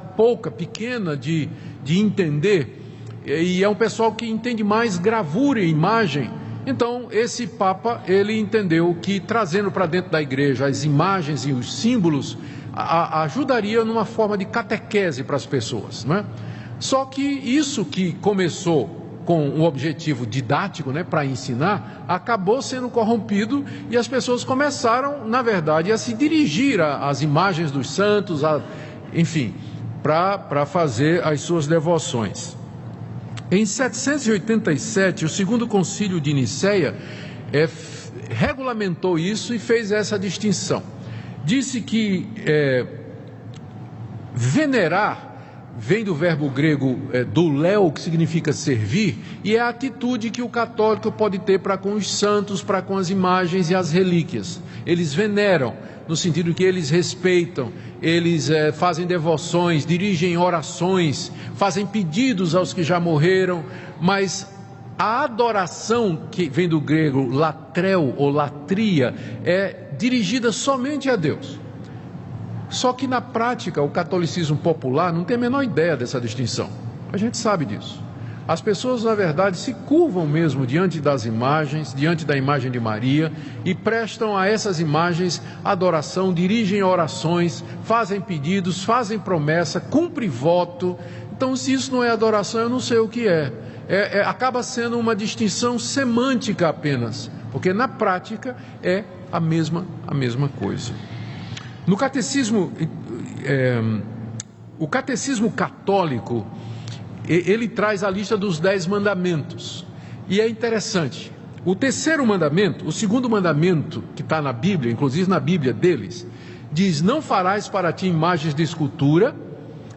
pequena de entender, e é um pessoal que entende mais gravura e imagem. Então esse Papa, ele entendeu que trazendo para dentro da igreja as imagens e os símbolos ajudaria numa forma de catequese para as pessoas, não é? Só que isso que começou com um objetivo didático, para ensinar, acabou sendo corrompido e as pessoas começaram, na verdade, a se dirigir às imagens dos santos, enfim, para fazer as suas devoções. Em 787, o segundo concílio de Nicéia regulamentou isso e fez essa distinção. Disse que venerar vem do verbo grego douleo, que significa servir, e é a atitude que o católico pode ter para com os santos, para com as imagens e as relíquias. Eles veneram, no sentido que eles respeitam, eles fazem devoções, dirigem orações, fazem pedidos aos que já morreram, mas a adoração, que vem do grego latreu ou latria, é dirigida somente a Deus. Só que na prática o catolicismo popular não tem a menor ideia dessa distinção. A gente sabe disso. As pessoas, na verdade, se curvam mesmo diante das imagens, diante da imagem de Maria, e prestam a essas imagens adoração, dirigem orações, fazem pedidos, fazem promessa, cumprem voto. Então, se isso não é adoração, eu não sei o que é. Acaba sendo uma distinção semântica apenas, porque na prática é a mesma coisa. No catecismo, o catecismo católico, ele traz a lista dos 10 mandamentos, e é interessante. O terceiro mandamento, o segundo mandamento que está na Bíblia, inclusive na Bíblia deles, diz: não farás para ti imagens de escultura,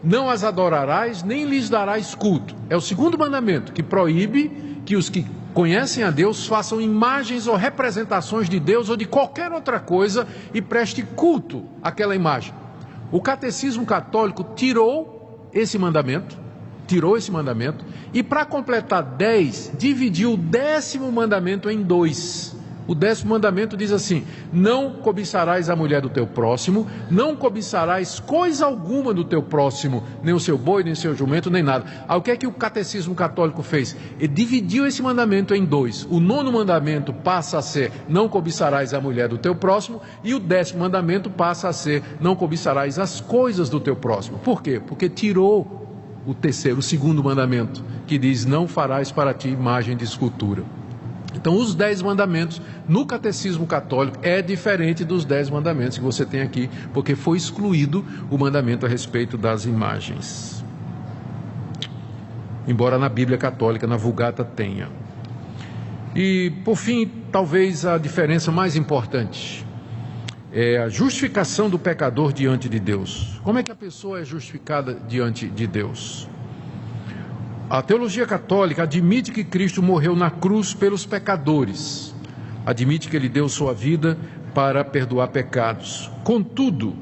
não as adorarás, nem lhes darás culto. É o segundo mandamento, que proíbe que os que conhecem a Deus façam imagens ou representações de Deus ou de qualquer outra coisa e preste culto àquela imagem. O catecismo católico tirou esse mandamento, e para completar 10, dividiu o 10º mandamento em 2. O 10º mandamento diz assim: não cobiçarás a mulher do teu próximo, não cobiçarás coisa alguma do teu próximo, nem o seu boi, nem o seu jumento, nem nada. Aí o que é que o catecismo católico fez? Ele dividiu esse mandamento em 2. O 9º mandamento passa a ser: não cobiçarás a mulher do teu próximo, e o 10º mandamento passa a ser: não cobiçarás as coisas do teu próximo. Por quê? Porque tirou o segundo mandamento, que diz: não farás para ti imagem de escultura. Então, os 10 mandamentos no catecismo católico é diferente dos 10 mandamentos que você tem aqui, porque foi excluído o mandamento a respeito das imagens. Embora na Bíblia católica, na Vulgata, tenha. E, por fim, talvez a diferença mais importante é a justificação do pecador diante de Deus. Como é que a pessoa é justificada diante de Deus? A teologia católica admite que Cristo morreu na cruz pelos pecadores, admite que ele deu sua vida para perdoar pecados. Contudo,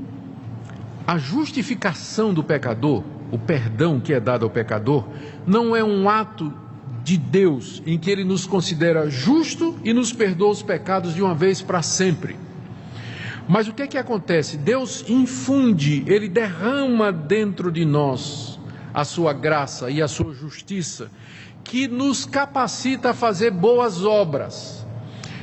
a justificação do pecador, o perdão que é dado ao pecador, não é um ato de Deus em que ele nos considera justo e nos perdoa os pecados de uma vez para sempre. Mas o que é que acontece? Deus infunde, ele derrama dentro de nós a sua graça e a sua justiça, que nos capacita a fazer boas obras.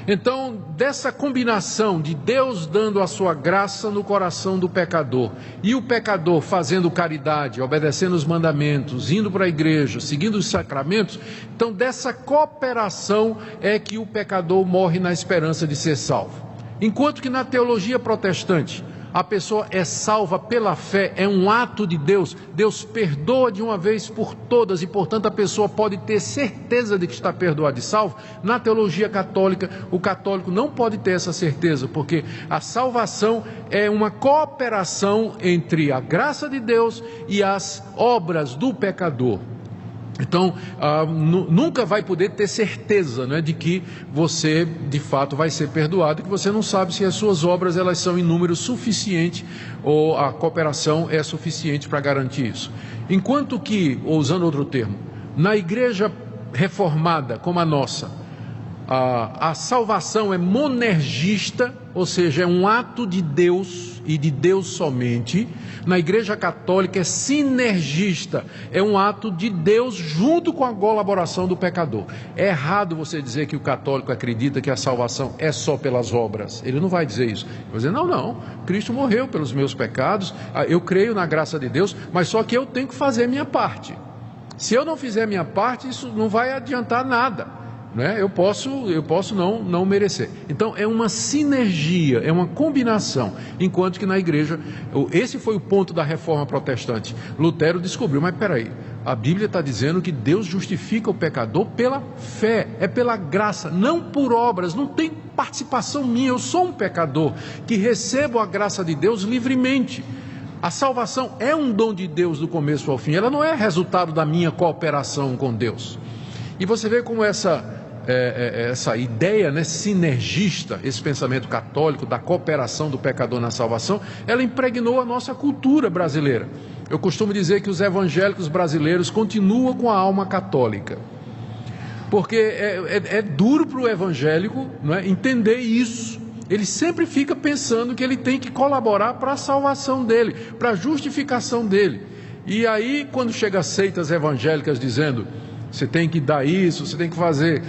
Então, dessa combinação de Deus dando a sua graça no coração do pecador, e o pecador fazendo caridade, obedecendo os mandamentos, indo para a igreja, seguindo os sacramentos, então dessa cooperação é que o pecador morre na esperança de ser salvo. Enquanto que na teologia protestante, a pessoa é salva pela fé, é um ato de Deus, Deus perdoa de uma vez por todas e, portanto, a pessoa pode ter certeza de que está perdoada e salvo. Na teologia católica, o católico não pode ter essa certeza, porque a salvação é uma cooperação entre a graça de Deus e as obras do pecador. Então, nunca vai poder ter certeza, né, de que você de fato vai ser perdoado, que você não sabe se as suas obras elas são em número suficiente ou a cooperação é suficiente para garantir isso. Enquanto que, ou usando outro termo, na igreja reformada como a nossa, a salvação é monergista, ou seja, é um ato de Deus e de Deus somente. Na igreja católica é sinergista, é um ato de Deus junto com a colaboração do pecador. É errado você dizer que o católico acredita que a salvação é só pelas obras. Ele não vai dizer isso. Ele vai dizer, não, Cristo morreu pelos meus pecados, eu creio na graça de Deus, mas só que eu tenho que fazer a minha parte. Se eu não fizer a minha parte, isso não vai adiantar nada. né? Eu posso não merecer. Então é uma sinergia, é uma combinação. Enquanto que na igreja, esse foi o ponto da reforma protestante. Lutero descobriu, mas peraí, a Bíblia está dizendo que Deus justifica o pecador pela fé, é pela graça, não por obras, não tem participação minha. Eu sou um pecador que recebo a graça de Deus livremente. A salvação é um dom de Deus do começo ao fim, ela não é resultado da minha cooperação com Deus. E você vê como essa ideia, né, sinergista, esse pensamento católico da cooperação do pecador na salvação, ela impregnou a nossa cultura brasileira. Eu costumo dizer que os evangélicos brasileiros continuam com a alma católica, porque é duro para o evangélico, não é, entender isso. Ele sempre fica pensando que ele tem que colaborar para a salvação dele, para a justificação dele. E aí, quando chega as seitas evangélicas dizendo: você tem que dar isso, você tem que fazer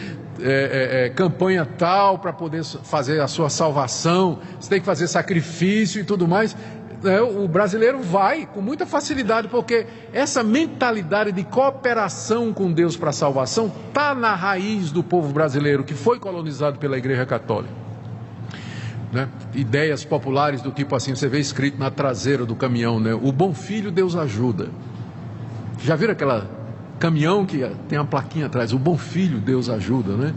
campanha tal para poder fazer a sua salvação, você tem que fazer sacrifício e tudo mais, o brasileiro vai com muita facilidade, porque essa mentalidade de cooperação com Deus para a salvação está na raiz do povo brasileiro, que foi colonizado pela Igreja Católica, né? Ideias populares do tipo assim, você vê escrito na traseira do caminhão, né? O bom filho Deus ajuda. Já viram aquela caminhão que tem uma plaquinha atrás, o bom filho Deus ajuda, né?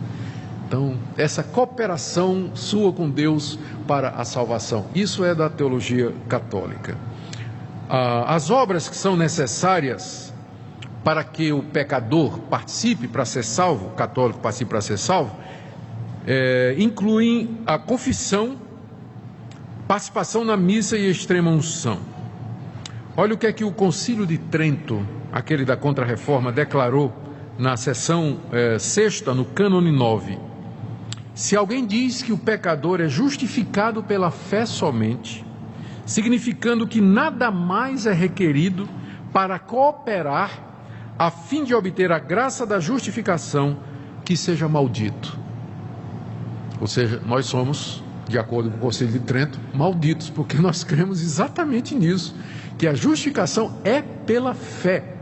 Então, essa cooperação sua com Deus para a salvação, isso é da teologia católica. As obras que são necessárias para que o pecador participe para ser salvo, o católico participe para ser salvo, incluem a confissão, participação na missa e extrema unção. Olha o que é que o Concílio de Trento, aquele da Contra-Reforma, declarou na seção 6ª, no cânone 9. Se alguém diz que o pecador é justificado pela fé somente, significando que nada mais é requerido para cooperar a fim de obter a graça da justificação, que seja maldito. Ou seja, nós somos, de acordo com o Concílio de Trento, malditos, porque nós cremos exatamente nisso, que a justificação é pela fé.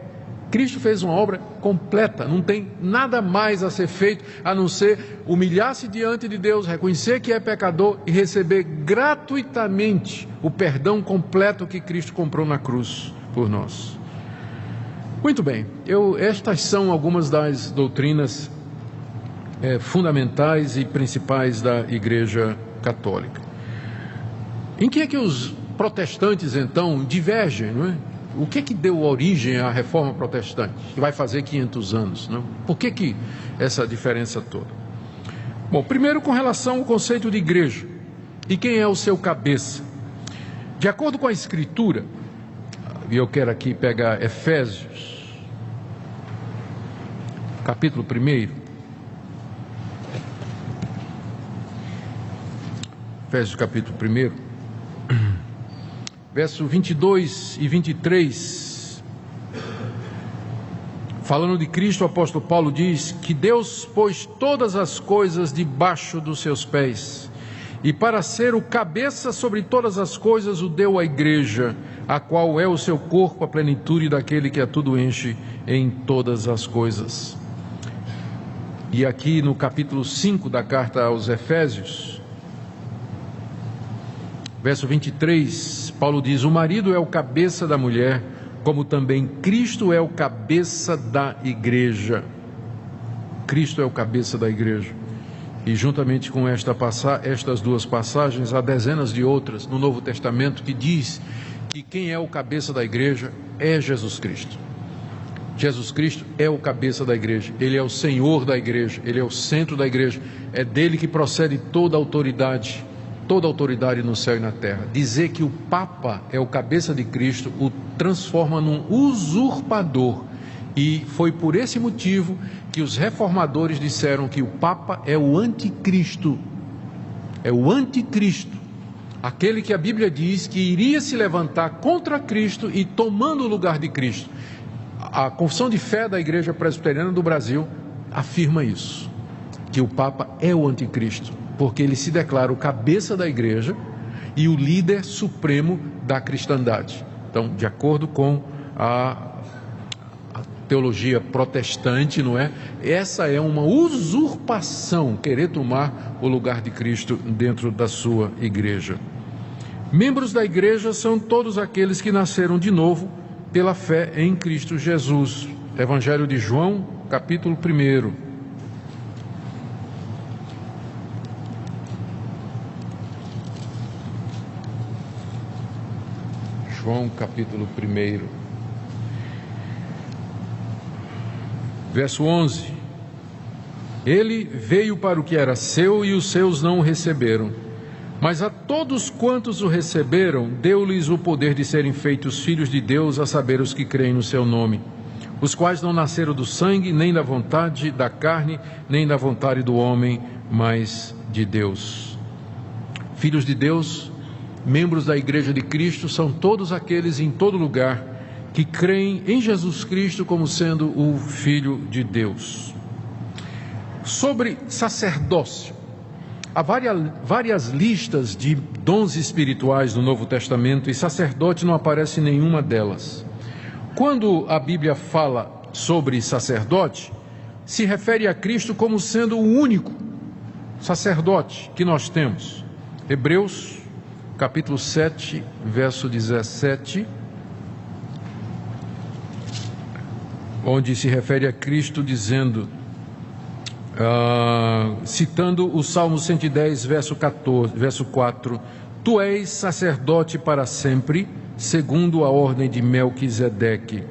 Cristo fez uma obra completa, não tem nada mais a ser feito a não ser humilhar-se diante de Deus, reconhecer que é pecador e receber gratuitamente o perdão completo que Cristo comprou na cruz por nós. Muito bem, estas são algumas das doutrinas fundamentais e principais da Igreja Católica. Em que é que os protestantes então divergem, não é? O que deu origem à reforma protestante, que vai fazer 500 anos? Não? Por que essa diferença toda? Bom, primeiro com relação ao conceito de igreja, e quem é o seu cabeça. De acordo com a Escritura, e eu quero aqui pegar Efésios, capítulo 1, Efésios capítulo 1, verso 22 e 23, falando de Cristo, o apóstolo Paulo diz que Deus pôs todas as coisas debaixo dos seus pés, e para ser o cabeça sobre todas as coisas o deu à igreja, a qual é o seu corpo, a plenitude daquele que a tudo enche em todas as coisas. E aqui no capítulo 5 da carta aos Efésios, verso 23, Paulo diz: o marido é o cabeça da mulher, como também Cristo é o cabeça da igreja. Cristo é o cabeça da igreja. E juntamente com estas duas passagens, há dezenas de outras no Novo Testamento que diz que quem é o cabeça da igreja é Jesus Cristo. Jesus Cristo é o cabeça da igreja, Ele é o Senhor da igreja, Ele é o centro da igreja, é dele que procede toda a autoridade no céu e na terra. Dizer que o Papa é o cabeça de Cristo o transforma num usurpador, e foi por esse motivo que os reformadores disseram que o Papa é o anticristo, aquele que a Bíblia diz que iria se levantar contra Cristo e tomando o lugar de Cristo. A confissão de fé da Igreja Presbiteriana do Brasil afirma isso, que o Papa é o anticristo, porque ele se declara o cabeça da igreja e o líder supremo da cristandade. Então, de acordo com teologia protestante, não é? Essa é uma usurpação, querer tomar o lugar de Cristo dentro da sua igreja. Membros da igreja são todos aqueles que nasceram de novo pela fé em Cristo Jesus. Evangelho de João, capítulo 1. João, capítulo 1. Verso 11. Ele veio para o que era seu e os seus não o receberam. Mas a todos quantos o receberam, deu-lhes o poder de serem feitos filhos de Deus, a saber, os que creem no seu nome, os quais não nasceram do sangue, nem da vontade da carne, nem da vontade do homem, mas de Deus. Filhos de Deus, membros da Igreja de Cristo, são todos aqueles em todo lugar que creem em Jesus Cristo como sendo o Filho de Deus. Sobre sacerdócio, há várias listas de dons espirituais no Novo Testamento e sacerdote não aparece em nenhuma delas. Quando a Bíblia fala sobre sacerdote, se refere a Cristo como sendo o único sacerdote que nós temos. Hebreus, capítulo 7, verso 17, onde se refere a Cristo dizendo... citando o Salmo 110, verso 4, Tu és sacerdote para sempre, segundo a ordem de Melquisedeque.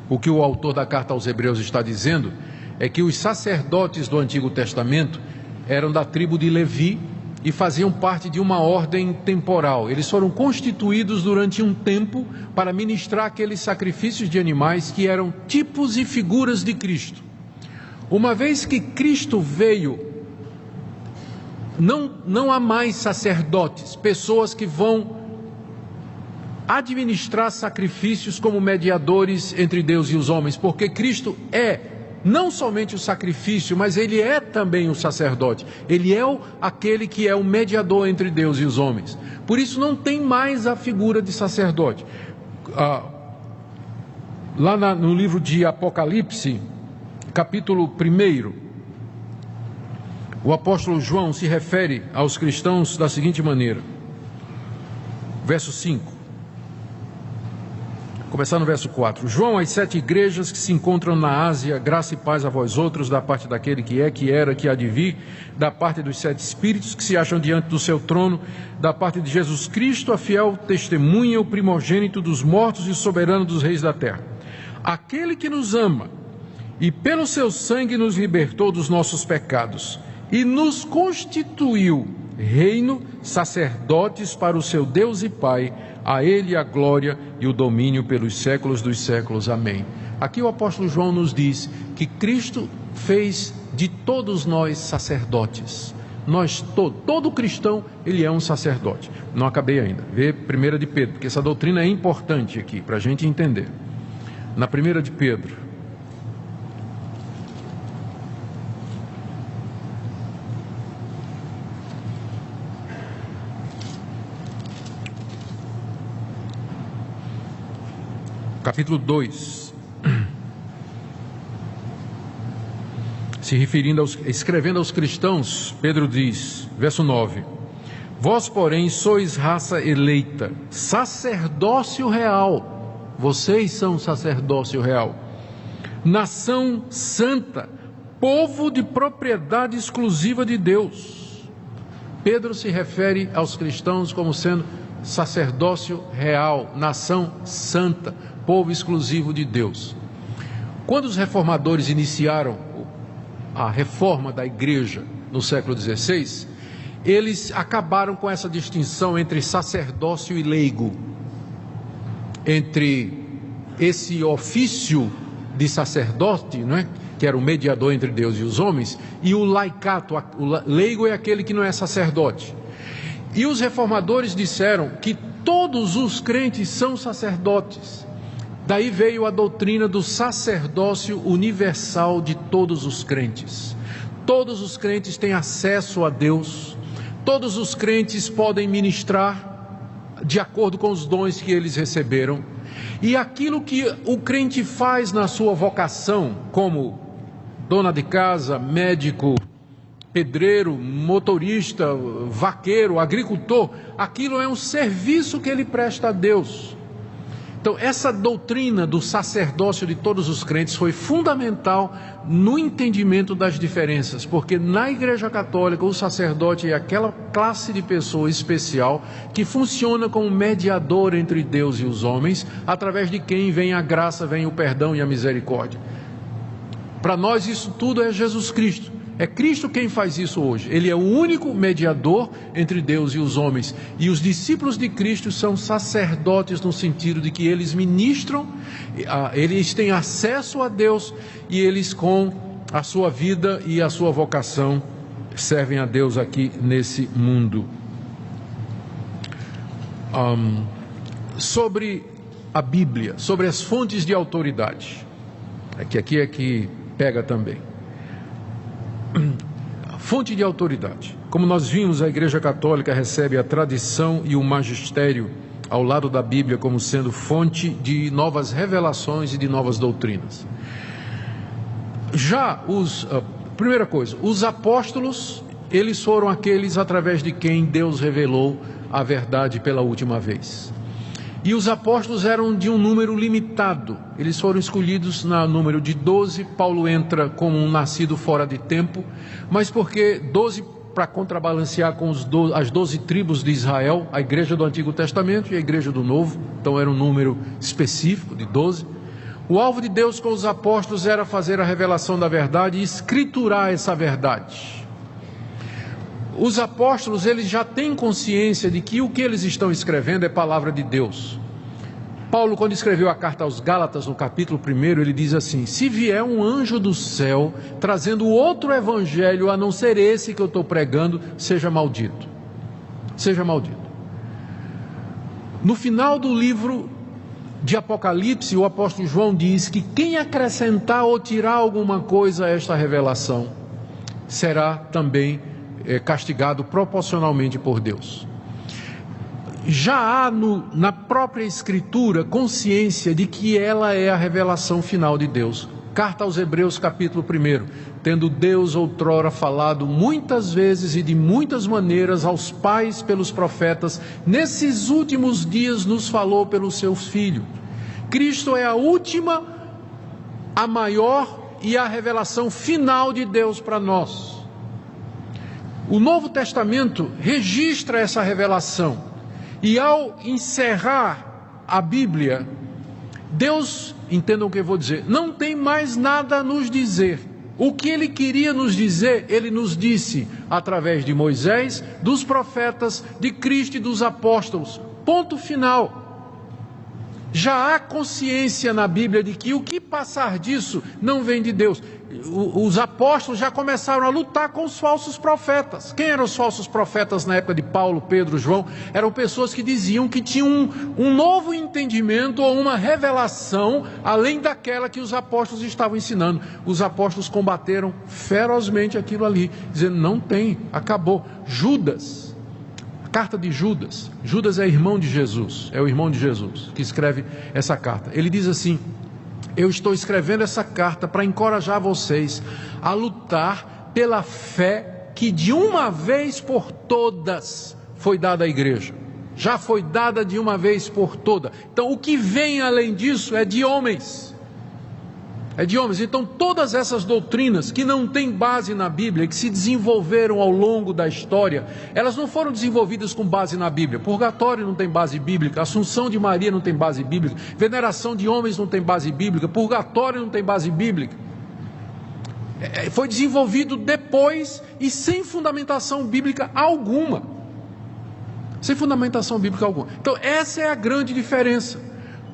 O que o autor da carta aos Hebreus está dizendo é que os sacerdotes do Antigo Testamento eram da tribo de Levi e faziam parte de uma ordem temporal. Eles foram constituídos durante um tempo para ministrar aqueles sacrifícios de animais que eram tipos e figuras de Cristo. Uma vez que Cristo veio, não há mais sacerdotes, pessoas que vão administrar sacrifícios como mediadores entre Deus e os homens, porque Cristo é não somente o sacrifício, mas Ele é também o sacerdote. Ele é aquele que é o mediador entre Deus e os homens. Por isso não tem mais a figura de sacerdote. Lá no livro de Apocalipse, capítulo 1, o apóstolo João se refere aos cristãos da seguinte maneira, verso 5, começar no verso 4. João, às 7 igrejas que se encontram na Ásia, graça e paz a vós outros, da parte daquele que é, que era, que há de vir, da parte dos 7 espíritos que se acham diante do seu trono, da parte de Jesus Cristo, a fiel testemunha, o primogênito dos mortos e soberano dos reis da terra. Aquele que nos ama e pelo seu sangue nos libertou dos nossos pecados e nos constituiu reino, sacerdotes para o seu Deus e Pai, a Ele a glória e o domínio pelos séculos dos séculos. Amém. Aqui o apóstolo João nos diz que Cristo fez de todos nós sacerdotes. Todo cristão, ele é um sacerdote. Não acabei ainda. Vê 1 de Pedro, porque essa doutrina é importante aqui, para a gente entender. Na 1 de Pedro, capítulo 2, escrevendo aos cristãos, Pedro diz, verso 9, Vós, porém, sois raça eleita, sacerdócio real, vocês são sacerdócio real, nação santa, povo de propriedade exclusiva de Deus. Pedro se refere aos cristãos como sendo sacerdócio real, nação santa, povo exclusivo de Deus. Quando os reformadores iniciaram a reforma da igreja no século XVI, eles acabaram com essa distinção entre sacerdócio e leigo, entre esse ofício de sacerdote, não é? Que era o mediador entre Deus e os homens, e o laicato. O leigo é aquele que não é sacerdote. E os reformadores disseram que todos os crentes são sacerdotes. Daí veio a doutrina do sacerdócio universal de todos os crentes. Todos os crentes têm acesso a Deus, todos os crentes podem ministrar de acordo com os dons que eles receberam. E aquilo que o crente faz na sua vocação, como dona de casa, médico, pedreiro, motorista, vaqueiro, agricultor, aquilo é um serviço que ele presta a Deus. Então, essa doutrina do sacerdócio de todos os crentes foi fundamental no entendimento das diferenças, porque na Igreja Católica o sacerdote é aquela classe de pessoa especial que funciona como mediador entre Deus e os homens, através de quem vem a graça, vem o perdão e a misericórdia. Para nós isso tudo é Jesus Cristo. É Cristo quem faz isso hoje. Ele é o único mediador entre Deus e os homens. E os discípulos de Cristo são sacerdotes no sentido de que eles ministram, eles têm acesso a Deus e eles, com a sua vida e a sua vocação, servem a Deus aqui nesse mundo. Sobre a Bíblia, sobre as fontes de autoridade. Aqui é que pega também. Fonte de autoridade. Como nós vimos, a Igreja Católica recebe a tradição e o magistério ao lado da Bíblia como sendo fonte de novas revelações e de novas doutrinas. Já primeira coisa, os apóstolos, eles foram aqueles através de quem Deus revelou a verdade pela última vez. E os apóstolos eram de um número limitado, eles foram escolhidos no número de 12, Paulo entra como um nascido fora de tempo, mas porque 12 para contrabalancear com as 12 tribos de Israel, a igreja do Antigo Testamento e a igreja do Novo, então era um número específico de 12. O alvo de Deus com os apóstolos era fazer a revelação da verdade e escriturar essa verdade. Os apóstolos, eles já têm consciência de que o que eles estão escrevendo é palavra de Deus. Paulo, quando escreveu a carta aos Gálatas, no capítulo 1, ele diz assim: se vier um anjo do céu trazendo outro evangelho a não ser esse que eu estou pregando, seja maldito. Seja maldito. No final do livro de Apocalipse, o apóstolo João diz que quem acrescentar ou tirar alguma coisa a esta revelação será também castigado proporcionalmente por Deus. Já há na própria Escritura consciência de que ela é a revelação final de Deus. Carta aos Hebreus, capítulo 1. Tendo Deus outrora falado muitas vezes e de muitas maneiras aos pais pelos profetas, nesses últimos dias nos falou pelo seu Filho. Cristo é a última, a maior e a revelação final de Deus para nós. O Novo Testamento registra essa revelação, e ao encerrar a Bíblia, Deus, entendam o que eu vou dizer, não tem mais nada a nos dizer. O que Ele queria nos dizer, Ele nos disse através de Moisés, dos profetas, de Cristo e dos apóstolos. Ponto final. Já há consciência na Bíblia de que o que passar disso não vem de Deus. Os apóstolos já começaram a lutar com os falsos profetas. Quem eram os falsos profetas na época de Paulo, Pedro, João? Eram pessoas que diziam que tinham um novo entendimento ou uma revelação além daquela que os apóstolos estavam ensinando. Os apóstolos combateram ferozmente aquilo ali, dizendo: não tem, acabou. Judas, a carta de Judas. Judas é irmão de Jesus, é o irmão de Jesus que escreve essa carta. Ele diz assim: eu estou escrevendo essa carta para encorajar vocês a lutar pela fé que de uma vez por todas foi dada à igreja. Já foi dada de uma vez por toda. Então o que vem além disso é de homens. É de homens. Então todas essas doutrinas que não têm base na Bíblia, que se desenvolveram ao longo da história, elas não foram desenvolvidas com base na Bíblia. Purgatório não tem base bíblica, Assunção de Maria não tem base bíblica, veneração de homens não tem base bíblica, purgatório não tem base bíblica. Foi desenvolvido depois e sem fundamentação bíblica alguma. Sem fundamentação bíblica alguma. Então essa é a grande diferença.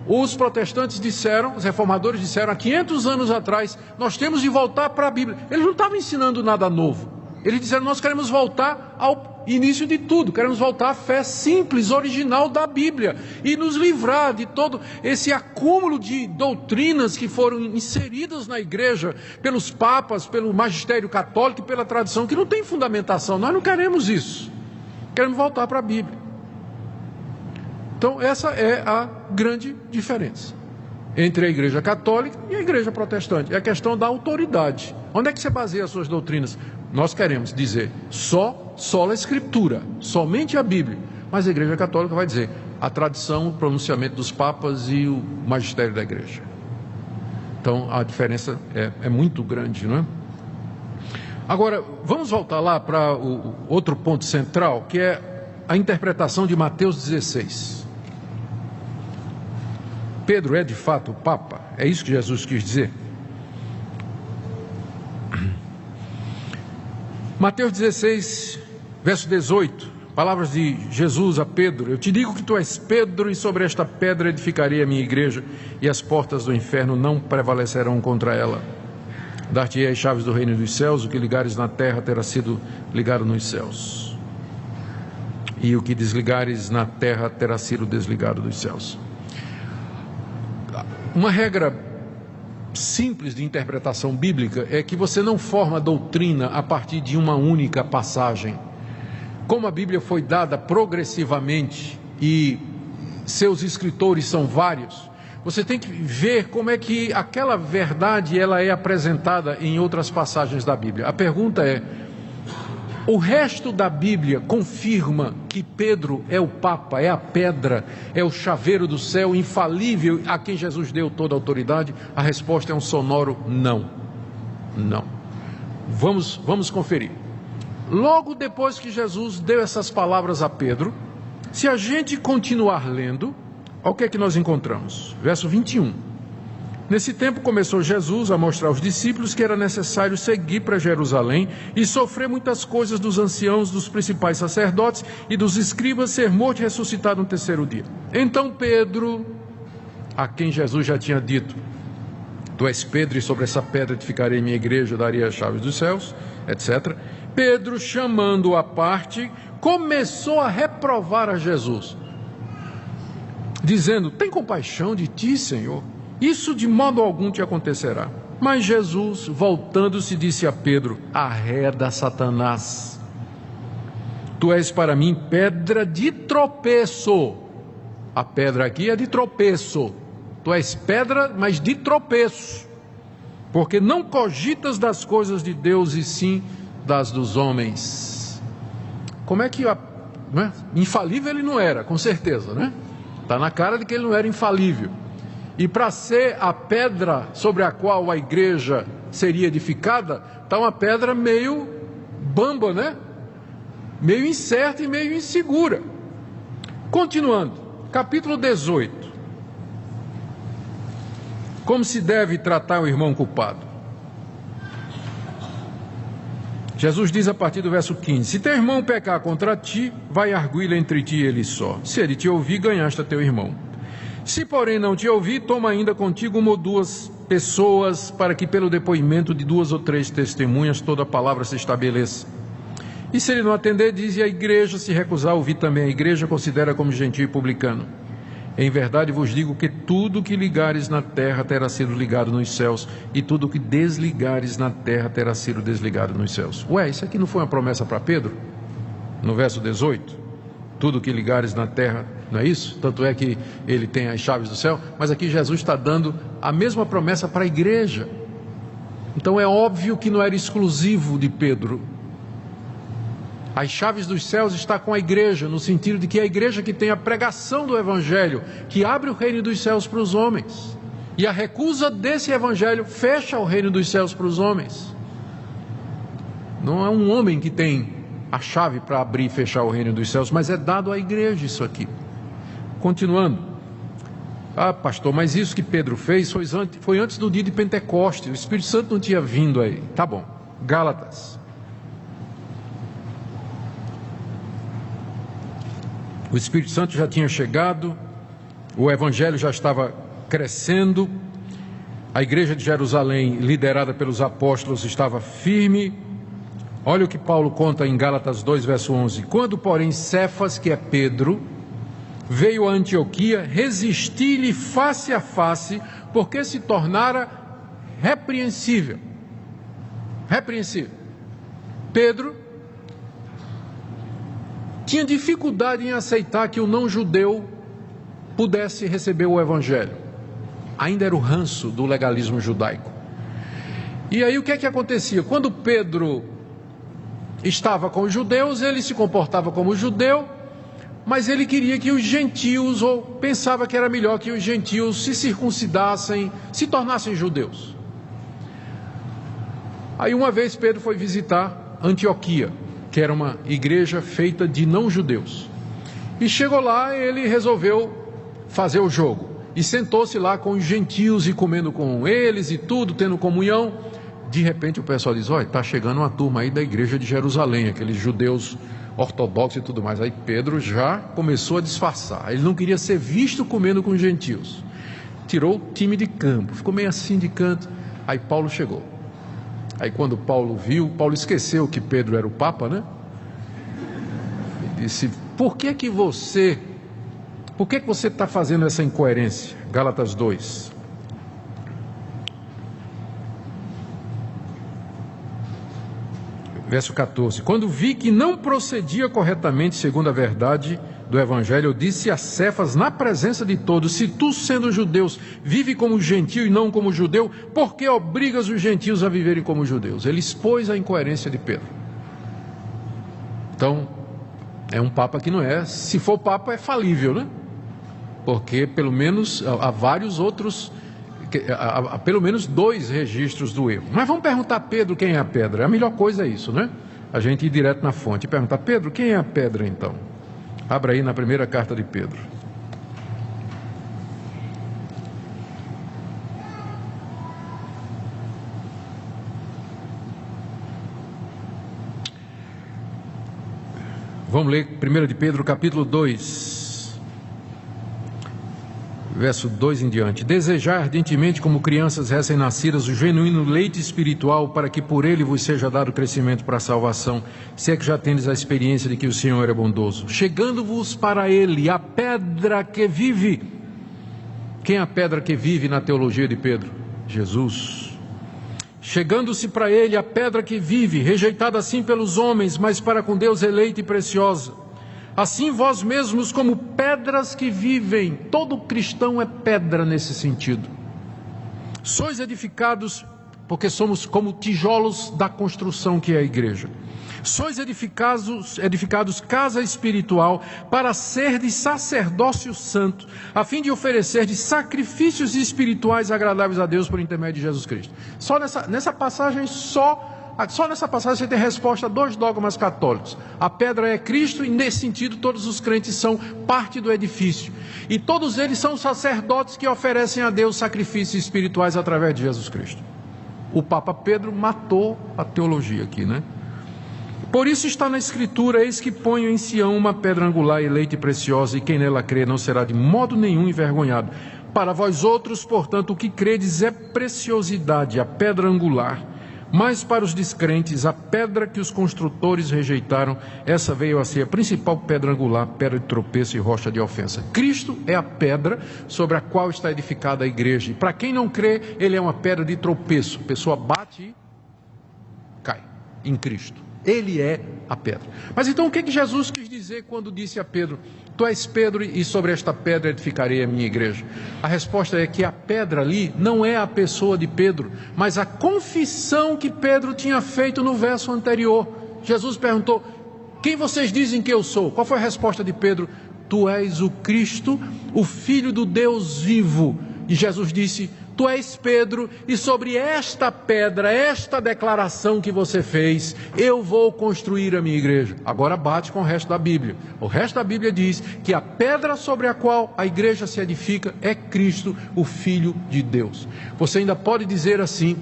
Os protestantes disseram, os reformadores disseram há 500 anos atrás: nós temos de voltar para a Bíblia. Eles não estavam ensinando nada novo. Eles disseram: nós queremos voltar ao início de tudo, queremos voltar à fé simples, original da Bíblia, e nos livrar de todo esse acúmulo de doutrinas que foram inseridas na igreja pelos papas, pelo magistério católico e pela tradição, que não tem fundamentação. Nós não queremos isso. Queremos voltar para a Bíblia. Então, essa é a grande diferença entre a Igreja Católica e a Igreja Protestante. É a questão da autoridade. Onde é que você baseia as suas doutrinas? Nós queremos dizer só a Escritura, somente a Bíblia. Mas a Igreja Católica vai dizer a tradição, o pronunciamento dos papas e o magistério da Igreja. Então, a diferença é muito grande, não é? Agora, vamos voltar lá para o outro ponto central, que é a interpretação de Mateus 16. Pedro é de fato o Papa? É isso que Jesus quis dizer? Mateus 16, verso 18, palavras de Jesus a Pedro: eu te digo que tu és Pedro, e sobre esta pedra edificarei a minha igreja, e as portas do inferno não prevalecerão contra ela. Dar-te-ei as chaves do reino dos céus, o que ligares na terra terá sido ligado nos céus, e o que desligares na terra terá sido desligado dos céus. Uma regra simples de interpretação bíblica é que você não forma doutrina a partir de uma única passagem. Como a Bíblia foi dada progressivamente e seus escritores são vários, você tem que ver como é que aquela verdade ela é apresentada em outras passagens da Bíblia. A pergunta é: o resto da Bíblia confirma que Pedro é o Papa, é a pedra, é o chaveiro do céu, infalível, a quem Jesus deu toda a autoridade? A resposta é um sonoro não. Não. Vamos conferir. Logo depois que Jesus deu essas palavras a Pedro, se a gente continuar lendo, olha o que é que nós encontramos. Verso 21. Nesse tempo começou Jesus a mostrar aos discípulos que era necessário seguir para Jerusalém e sofrer muitas coisas dos anciãos, dos principais sacerdotes e dos escribas, ser morto e ressuscitado no terceiro dia. Então Pedro, a quem Jesus já tinha dito: tu és Pedro, e sobre essa pedra edificarei minha igreja, daria as chaves dos céus, etc. Pedro, chamando-o à parte, começou a reprovar a Jesus, dizendo: tem compaixão de ti, Senhor, isso de modo algum te acontecerá. Mas Jesus, voltando-se, disse a Pedro: arreda, Satanás, tu és para mim pedra de tropeço. A pedra aqui é de tropeço. Tu és pedra, mas de tropeço, porque não cogitas das coisas de Deus, e sim das dos homens. Como é que né? Infalível ele não era, com certeza, né? Está na cara de que ele não era infalível. E para ser a pedra sobre a qual a igreja seria edificada, está uma pedra meio bamba, né? Meio incerta e meio insegura. Continuando, capítulo 18. Como se deve tratar o irmão culpado? Jesus diz a partir do verso 15: se teu irmão pecar contra ti, vai arguí-lo entre ti e ele só. Se ele te ouvir, ganhaste a teu irmão. Se porém não te ouvir, toma ainda contigo uma ou duas pessoas, para que pelo depoimento de 2 ou 3 testemunhas toda a palavra se estabeleça. E se ele não atender, diz a igreja; se recusar a ouvir também a igreja, considera como gentio e publicano. Em verdade vos digo que tudo que ligares na terra terá sido ligado nos céus, e tudo que desligares na terra terá sido desligado nos céus. Ué, isso aqui não foi uma promessa para Pedro? No verso 18, tudo que ligares na terra, não é isso? Tanto é que ele tem as chaves do céu, mas aqui Jesus está dando a mesma promessa para a igreja. Então é óbvio que não era exclusivo de Pedro. As chaves dos céus está com a igreja, no sentido de que é a igreja que tem a pregação do evangelho, que abre o reino dos céus para os homens. E a recusa desse evangelho fecha o reino dos céus para os homens. Não é um homem que tem a chave para abrir e fechar o reino dos céus, mas é dado à igreja isso aqui. Continuando. Ah, pastor, mas isso que Pedro fez foi antes do dia de Pentecostes. O Espírito Santo não tinha vindo aí. Tá bom. Gálatas. O Espírito Santo já tinha chegado, o evangelho já estava crescendo, a igreja de Jerusalém, liderada pelos apóstolos, estava firme. Olha o que Paulo conta em Gálatas 2, verso 11. Quando, porém, Cefas, que é Pedro, veio a Antioquia, resisti-lhe face a face, porque se tornara repreensível. Repreensível. Pedro tinha dificuldade em aceitar que o não-judeu pudesse receber o Evangelho. Ainda era o ranço do legalismo judaico. E aí o que é que acontecia? Quando Pedro estava com os judeus, ele se comportava como judeu, mas ele queria que os gentios, ou pensava que era melhor que os gentios se circuncidassem, se tornassem judeus. Aí uma vez Pedro foi visitar Antioquia, que era uma igreja feita de não-judeus. E chegou lá, ele resolveu fazer o jogo. E sentou-se lá com os gentios e comendo com eles e tudo, tendo comunhão. De repente o pessoal diz, olha, está chegando uma turma aí da igreja de Jerusalém, aqueles judeus ortodoxos e tudo mais. Aí Pedro já começou a disfarçar. Ele não queria ser visto comendo com os gentios. Tirou o time de campo, ficou meio assim de canto. Aí Paulo chegou. Aí quando Paulo viu, Paulo esqueceu que Pedro era o Papa, né? Ele disse, por que você está fazendo essa incoerência? Gálatas 2. Verso 14. Quando vi que não procedia corretamente segundo a verdade do Evangelho, eu disse a Cefas na presença de todos, se tu, sendo judeus, vive como gentio e não como judeu, por que obrigas os gentios a viverem como judeus? Ele expôs a incoerência de Pedro. Então, é um Papa que não é, se for Papa é falível, né? Porque pelo menos há vários outros, há pelo menos 2 registros do erro. Mas vamos perguntar a Pedro quem é a pedra. A melhor coisa é isso, né? A gente ir direto na fonte e perguntar, Pedro, quem é a pedra então? Abra aí na primeira carta de Pedro. Vamos ler 1 de Pedro, capítulo 2, verso 2 em diante. Desejar ardentemente, como crianças recém-nascidas, o genuíno leite espiritual, para que por ele vos seja dado crescimento para a salvação, se é que já tendes a experiência de que o Senhor é bondoso. Chegando-vos para ele, a pedra que vive. Quem é a pedra que vive na teologia de Pedro? Jesus. Chegando-se para ele a pedra que vive, rejeitada assim pelos homens, mas para com Deus eleita e preciosa. Assim vós mesmos como pedras que vivem, todo cristão é pedra nesse sentido. Sois edificados, porque somos como tijolos da construção que é a igreja. Sois edificados casa espiritual, para ser de sacerdócio santo, a fim de oferecer de sacrifícios espirituais agradáveis a Deus por intermédio de Jesus Cristo. Só nessa passagem você tem resposta a 2 dogmas católicos. A pedra é Cristo e nesse sentido todos os crentes são parte do edifício. E todos eles são sacerdotes que oferecem a Deus sacrifícios espirituais através de Jesus Cristo. O Papa Pedro matou a teologia aqui, né? Por isso está na Escritura, eis que ponho em Sião uma pedra angular eleita e preciosa, e quem nela crê não será de modo nenhum envergonhado. Para vós outros, portanto, o que credes é preciosidade, a pedra angular. Mas para os descrentes, a pedra que os construtores rejeitaram, essa veio a ser a principal pedra angular, pedra de tropeço e rocha de ofensa. Cristo é a pedra sobre a qual está edificada a igreja. E para quem não crê, ele é uma pedra de tropeço. A pessoa bate e cai em Cristo. Ele é a pedra. Mas então o que Jesus quis dizer quando disse a Pedro, tu és Pedro e sobre esta pedra edificarei a minha igreja? A resposta é que a pedra ali não é a pessoa de Pedro, mas a confissão que Pedro tinha feito no verso anterior. Jesus perguntou, quem vocês dizem que eu sou? Qual foi a resposta de Pedro? Tu és o Cristo, o Filho do Deus vivo. E Jesus disse, tu és Pedro, e sobre esta pedra, esta declaração que você fez, eu vou construir a minha igreja. Agora bate com o resto da Bíblia. O resto da Bíblia diz que a pedra sobre a qual a igreja se edifica é Cristo, o Filho de Deus. Você ainda pode dizer assim,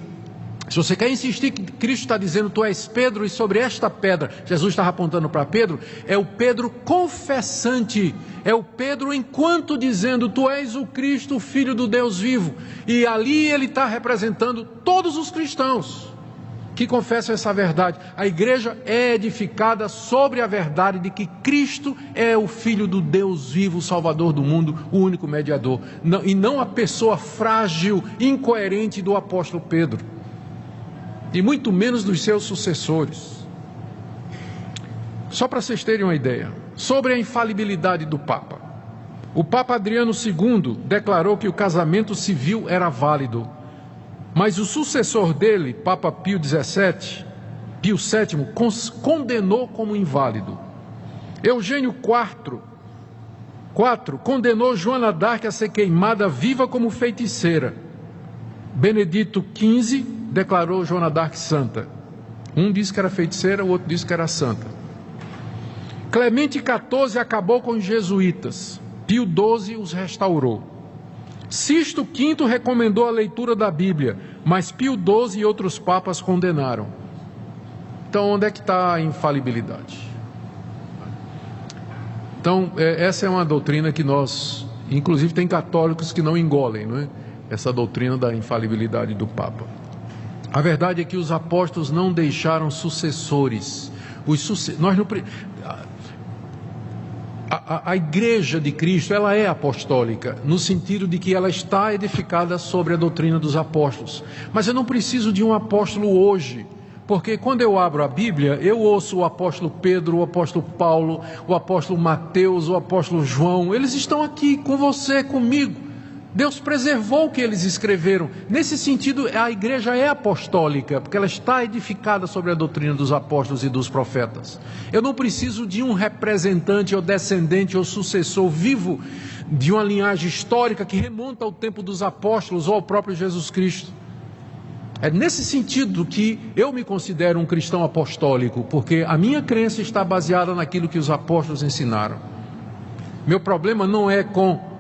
se você quer insistir que Cristo está dizendo, tu és Pedro, e sobre esta pedra, Jesus estava apontando para Pedro, é o Pedro confessante, é o Pedro enquanto dizendo, tu és o Cristo, o Filho do Deus vivo, e ali ele está representando todos os cristãos que confessam essa verdade. A igreja é edificada sobre a verdade de que Cristo é o Filho do Deus vivo, o Salvador do mundo, o único mediador, e não a pessoa frágil, incoerente do apóstolo Pedro, e muito menos dos seus sucessores. Só para vocês terem uma ideia, sobre a infalibilidade do Papa. O Papa Adriano II declarou que o casamento civil era válido, mas o sucessor dele, Papa Pio VII, condenou como inválido. Eugênio IV condenou Joana d'Arc a ser queimada viva como feiticeira. Benedito XV declarou Joana d'Arc santa. Um disse que era feiticeira, o outro disse que era santa. Clemente XIV acabou com os jesuítas. Pio XII os restaurou. Sisto V recomendou a leitura da Bíblia, mas Pio XII e outros papas condenaram. Então, onde é que está a infalibilidade? Então, essa é uma doutrina que nós, inclusive tem católicos que não engolem, não é? Essa doutrina da infalibilidade do Papa. A verdade é que os apóstolos não deixaram sucessores. A Igreja de Cristo, ela é apostólica, no sentido de que ela está edificada sobre a doutrina dos apóstolos. Mas eu não preciso de um apóstolo hoje, porque quando eu abro a Bíblia, eu ouço o apóstolo Pedro, o apóstolo Paulo, o apóstolo Mateus, o apóstolo João. Eles estão aqui com você, comigo. Deus preservou o que eles escreveram. Nesse sentido, a igreja é apostólica, porque ela está edificada sobre a doutrina dos apóstolos e dos profetas. Eu não preciso de um representante ou descendente ou sucessor vivo de uma linhagem histórica que remonta ao tempo dos apóstolos ou ao próprio Jesus Cristo. É nesse sentido que eu me considero um cristão apostólico, porque a minha crença está baseada naquilo que os apóstolos ensinaram. Meu problema não é com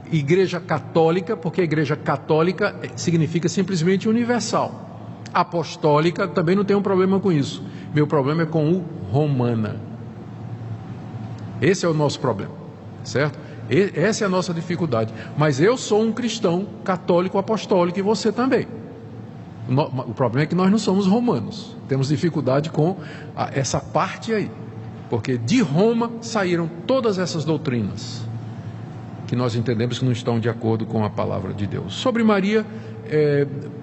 Igreja Católica, porque a Igreja Católica significa simplesmente universal. Apostólica também não tem um problema com isso. Meu problema é com o Romana. Esse é o nosso problema, certo? Essa é a nossa dificuldade. Mas eu sou um cristão católico apostólico e você também. O problema é que nós não somos romanos. Temos dificuldade com essa parte aí, porque de Roma saíram todas essas doutrinas que nós entendemos que não estão de acordo com a palavra de Deus. Sobre Maria,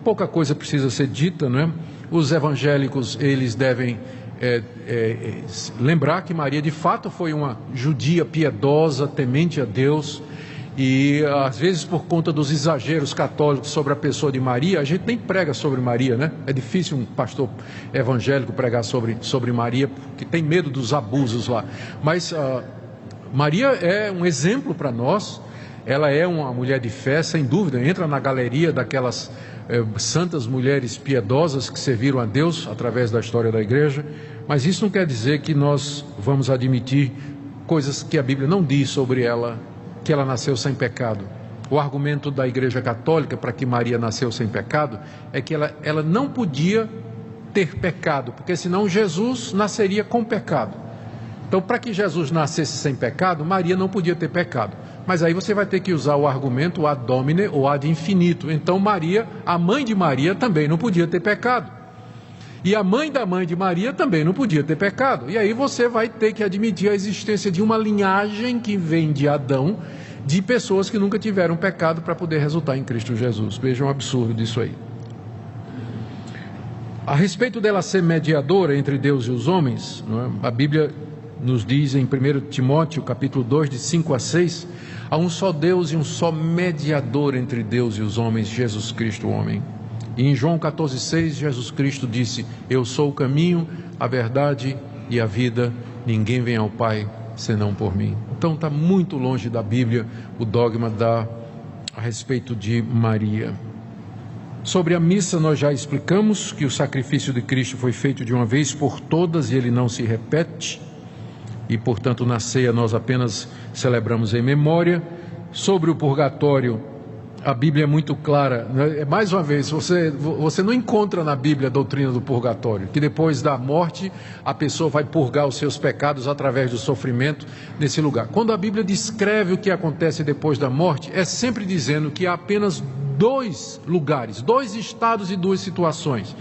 pouca coisa precisa ser dita, não é? Os evangélicos, eles devem lembrar que Maria de fato foi uma judia piedosa, temente a Deus, e às vezes por conta dos exageros católicos sobre a pessoa de Maria, a gente nem prega sobre Maria, né? É difícil um pastor evangélico pregar sobre Maria, porque tem medo dos abusos lá, mas Maria é um exemplo para nós. Ela é uma mulher de fé, sem dúvida, entra na galeria daquelas santas mulheres piedosas que serviram a Deus através da história da igreja, mas isso não quer dizer que nós vamos admitir coisas que a Bíblia não diz sobre ela, que ela nasceu sem pecado. O argumento da Igreja Católica para que Maria nasceu sem pecado é que ela não podia ter pecado, porque senão Jesus nasceria com pecado. Então, para que Jesus nascesse sem pecado, Maria não podia ter pecado. Mas aí você vai ter que usar o argumento ad hominem ou ad infinito. Então Maria, a mãe de Maria, também não podia ter pecado. E a mãe da mãe de Maria também não podia ter pecado. E aí você vai ter que admitir a existência de uma linhagem que vem de Adão, de pessoas que nunca tiveram pecado para poder resultar em Cristo Jesus. Vejam o absurdo disso aí. A respeito dela ser mediadora entre Deus e os homens, não é? A Bíblia nos diz em 1 Timóteo, capítulo 2, de 5 a 6, há um só Deus e um só mediador entre Deus e os homens, Jesus Cristo, o homem. E em João 14, 6, Jesus Cristo disse: eu sou o caminho, a verdade e a vida, ninguém vem ao Pai senão por mim. Então está muito longe da Bíblia o dogma a respeito de Maria. Sobre a missa nós já explicamos que o sacrifício de Cristo foi feito de uma vez por todas e ele não se repete. E, portanto, na ceia nós apenas celebramos em memória. Sobre o purgatório, a Bíblia é muito clara. Mais uma vez, você não encontra na Bíblia a doutrina do purgatório, que depois da morte a pessoa vai purgar os seus pecados através do sofrimento nesse lugar. Quando a Bíblia descreve o que acontece depois da morte, é sempre dizendo que há apenas dois lugares, dois estados e duas situações.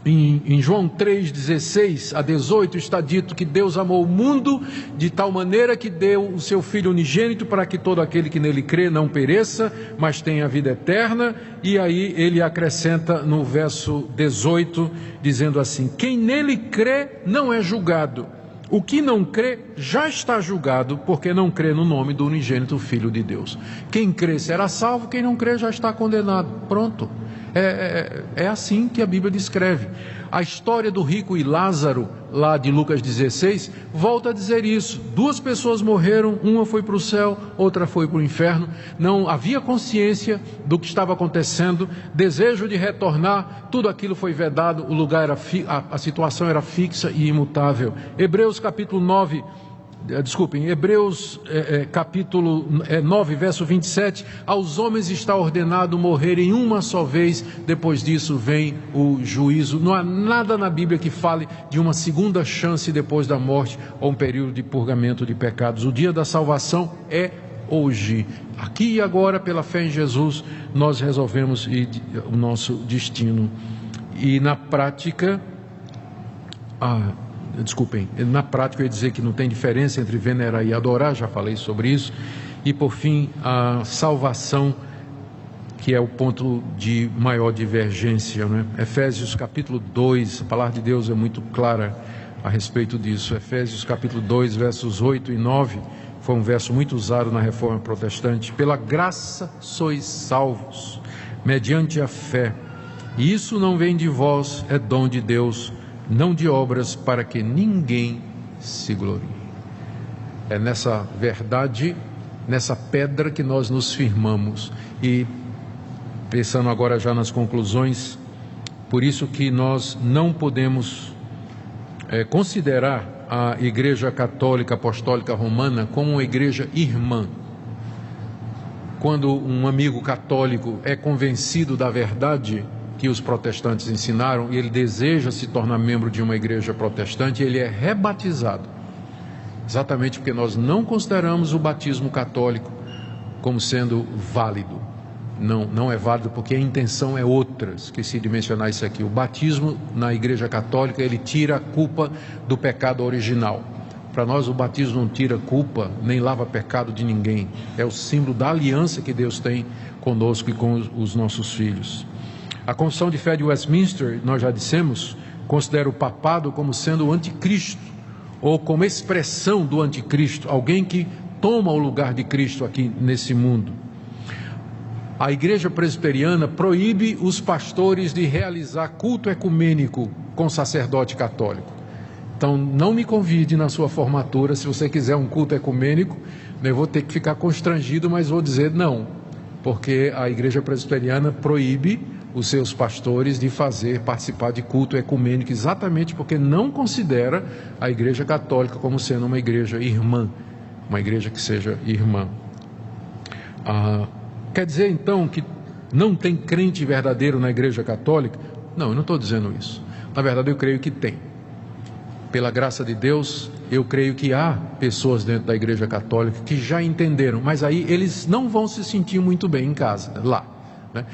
Em João 3, 16 a 18 está dito que Deus amou o mundo de tal maneira que deu o seu Filho unigênito para que todo aquele que nele crê não pereça, mas tenha a vida eterna. E aí ele acrescenta no verso 18, dizendo assim: quem nele crê não é julgado, O que não crê já está julgado, porque não crê no nome do unigênito Filho de Deus. Quem crê será salvo, quem não crê já está condenado. Pronto. É assim que a Bíblia descreve. A história do rico e Lázaro, lá de Lucas 16, volta a dizer isso. 2 pessoas morreram, uma foi para o céu, outra foi para o inferno. Não havia consciência do que estava acontecendo, desejo de retornar, tudo aquilo foi vedado, o lugar era a situação era fixa e imutável. Hebreus capítulo 9, capítulo 9, verso 27, aos homens está ordenado morrerem uma só vez, depois disso vem o juízo. Não há nada na Bíblia que fale de uma segunda chance depois da morte, ou um período de purgamento de pecados. O dia da salvação é hoje, aqui e agora, pela fé em Jesus, nós resolvemos o nosso destino. E na prática, na prática eu ia dizer que não tem diferença entre venerar e adorar, já falei sobre isso. E por fim, a salvação, que é o ponto de maior divergência, né? Efésios capítulo 2, a palavra de Deus é muito clara a respeito disso. Efésios capítulo 2, versos 8 e 9, foi um verso muito usado na Reforma Protestante. Pela graça sois salvos, mediante a fé, e isso não vem de vós, é dom de Deus, não de obras, para que ninguém se glorie. É nessa verdade, nessa pedra que nós nos firmamos. E pensando agora já nas conclusões, por isso que nós não podemos considerar a Igreja Católica Apostólica Romana como uma igreja irmã. Quando um amigo católico é convencido da verdade que os protestantes ensinaram, e ele deseja se tornar membro de uma igreja protestante, ele é rebatizado, exatamente porque nós não consideramos o batismo católico como sendo válido. Não é válido porque a intenção é outra. Esqueci de mencionar isso aqui. O batismo na igreja católica, ele tira a culpa do pecado original. Para nós o batismo não tira culpa, nem lava pecado de ninguém. É o símbolo da aliança que Deus tem conosco e com os nossos filhos. A Confissão de Fé de Westminster, nós já dissemos, considera o papado como sendo o anticristo, ou como expressão do anticristo, alguém que toma o lugar de Cristo aqui nesse mundo. A Igreja Presbiteriana proíbe os pastores de realizar culto ecumênico com sacerdote católico. Então não me convide na sua formatura, se você quiser um culto ecumênico, eu vou ter que ficar constrangido, mas vou dizer não, porque a Igreja Presbiteriana proíbe os seus pastores de participar de culto ecumênico, exatamente porque não considera a Igreja Católica como sendo uma igreja irmã, uma igreja que seja irmã. Quer dizer então que não tem crente verdadeiro na Igreja Católica? Não, eu não estou dizendo isso. Na verdade eu creio que tem. Pela graça de Deus, eu creio que há pessoas dentro da Igreja Católica que já entenderam, mas aí eles não vão se sentir muito bem em casa, lá, né?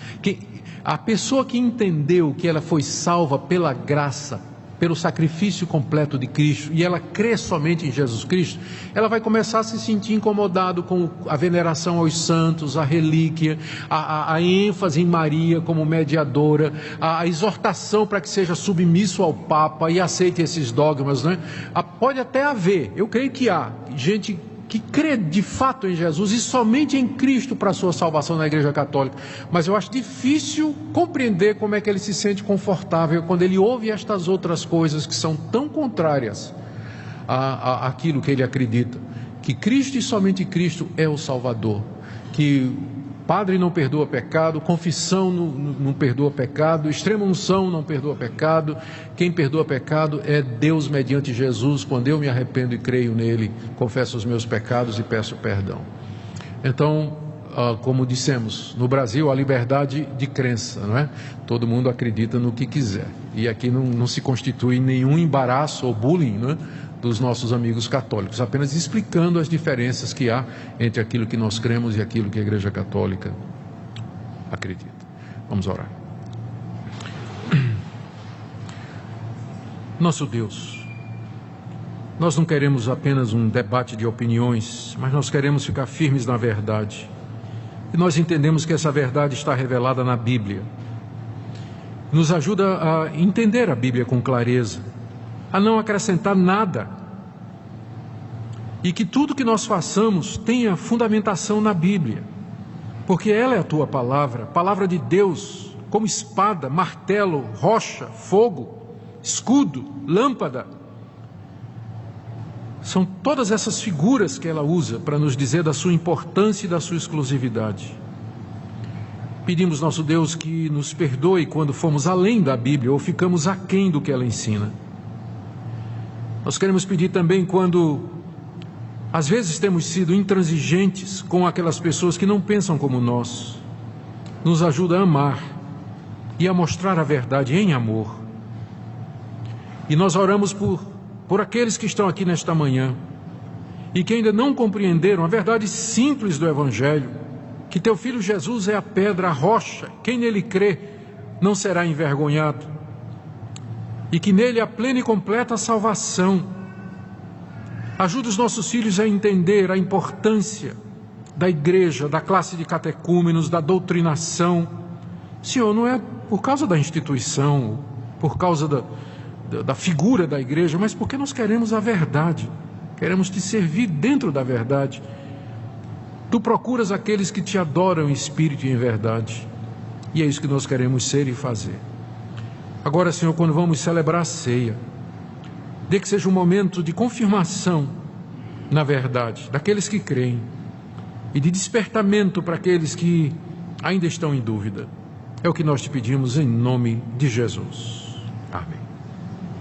A pessoa que entendeu que ela foi salva pela graça, pelo sacrifício completo de Cristo, e ela crê somente em Jesus Cristo, ela vai começar a se sentir incomodado com a veneração aos santos, a relíquia, a ênfase em Maria como mediadora, a exortação para que seja submisso ao Papa e aceite esses dogmas, né? Pode até haver, eu creio que há gente que crê de fato em Jesus e somente em Cristo para a sua salvação na Igreja Católica, mas eu acho difícil compreender como é que ele se sente confortável quando ele ouve estas outras coisas que são tão contrárias àquilo que ele acredita, que Cristo e somente Cristo é o Salvador, que Padre não perdoa pecado, confissão não perdoa pecado, extrema unção não perdoa pecado, quem perdoa pecado é Deus mediante Jesus. Quando eu me arrependo e creio nele, confesso os meus pecados e peço perdão. Então, como dissemos, no Brasil há liberdade de crença, não é? Todo mundo acredita no que quiser, e aqui não se constitui nenhum embaraço ou bullying, não é, dos nossos amigos católicos, apenas explicando as diferenças que há entre aquilo que nós cremos e aquilo que a Igreja Católica acredita. Vamos orar. Nosso Deus, nós não queremos apenas um debate de opiniões, mas nós queremos ficar firmes na verdade. E nós entendemos que essa verdade está revelada na Bíblia. Nos ajuda a entender a Bíblia com clareza, a não acrescentar nada e que tudo que nós façamos tenha fundamentação na Bíblia, porque ela é a tua palavra, palavra de Deus, como espada, martelo, rocha, fogo, escudo, lâmpada. São todas essas figuras que ela usa para nos dizer da sua importância e da sua exclusividade. Pedimos, nosso Deus, que nos perdoe quando fomos além da Bíblia ou ficamos aquém do que ela ensina. Nós queremos pedir também quando, às vezes, temos sido intransigentes com aquelas pessoas que não pensam como nós. Nos ajuda a amar e a mostrar a verdade em amor. E nós oramos por aqueles que estão aqui nesta manhã e que ainda não compreenderam a verdade simples do Evangelho, que teu Filho Jesus é a pedra, a rocha, quem nele crê não será envergonhado, e que nele há plena e completa salvação. Ajuda os nossos filhos a entender a importância da igreja, da classe de catecúmenos, da doutrinação. Senhor, não é por causa da instituição, por causa da figura da igreja, mas porque nós queremos a verdade, queremos te servir dentro da verdade. Tu procuras aqueles que te adoram em espírito e em verdade, e é isso que nós queremos ser e fazer. Agora, Senhor, quando vamos celebrar a ceia, dê que seja um momento de confirmação na verdade daqueles que creem e de despertamento para aqueles que ainda estão em dúvida. É o que nós te pedimos em nome de Jesus.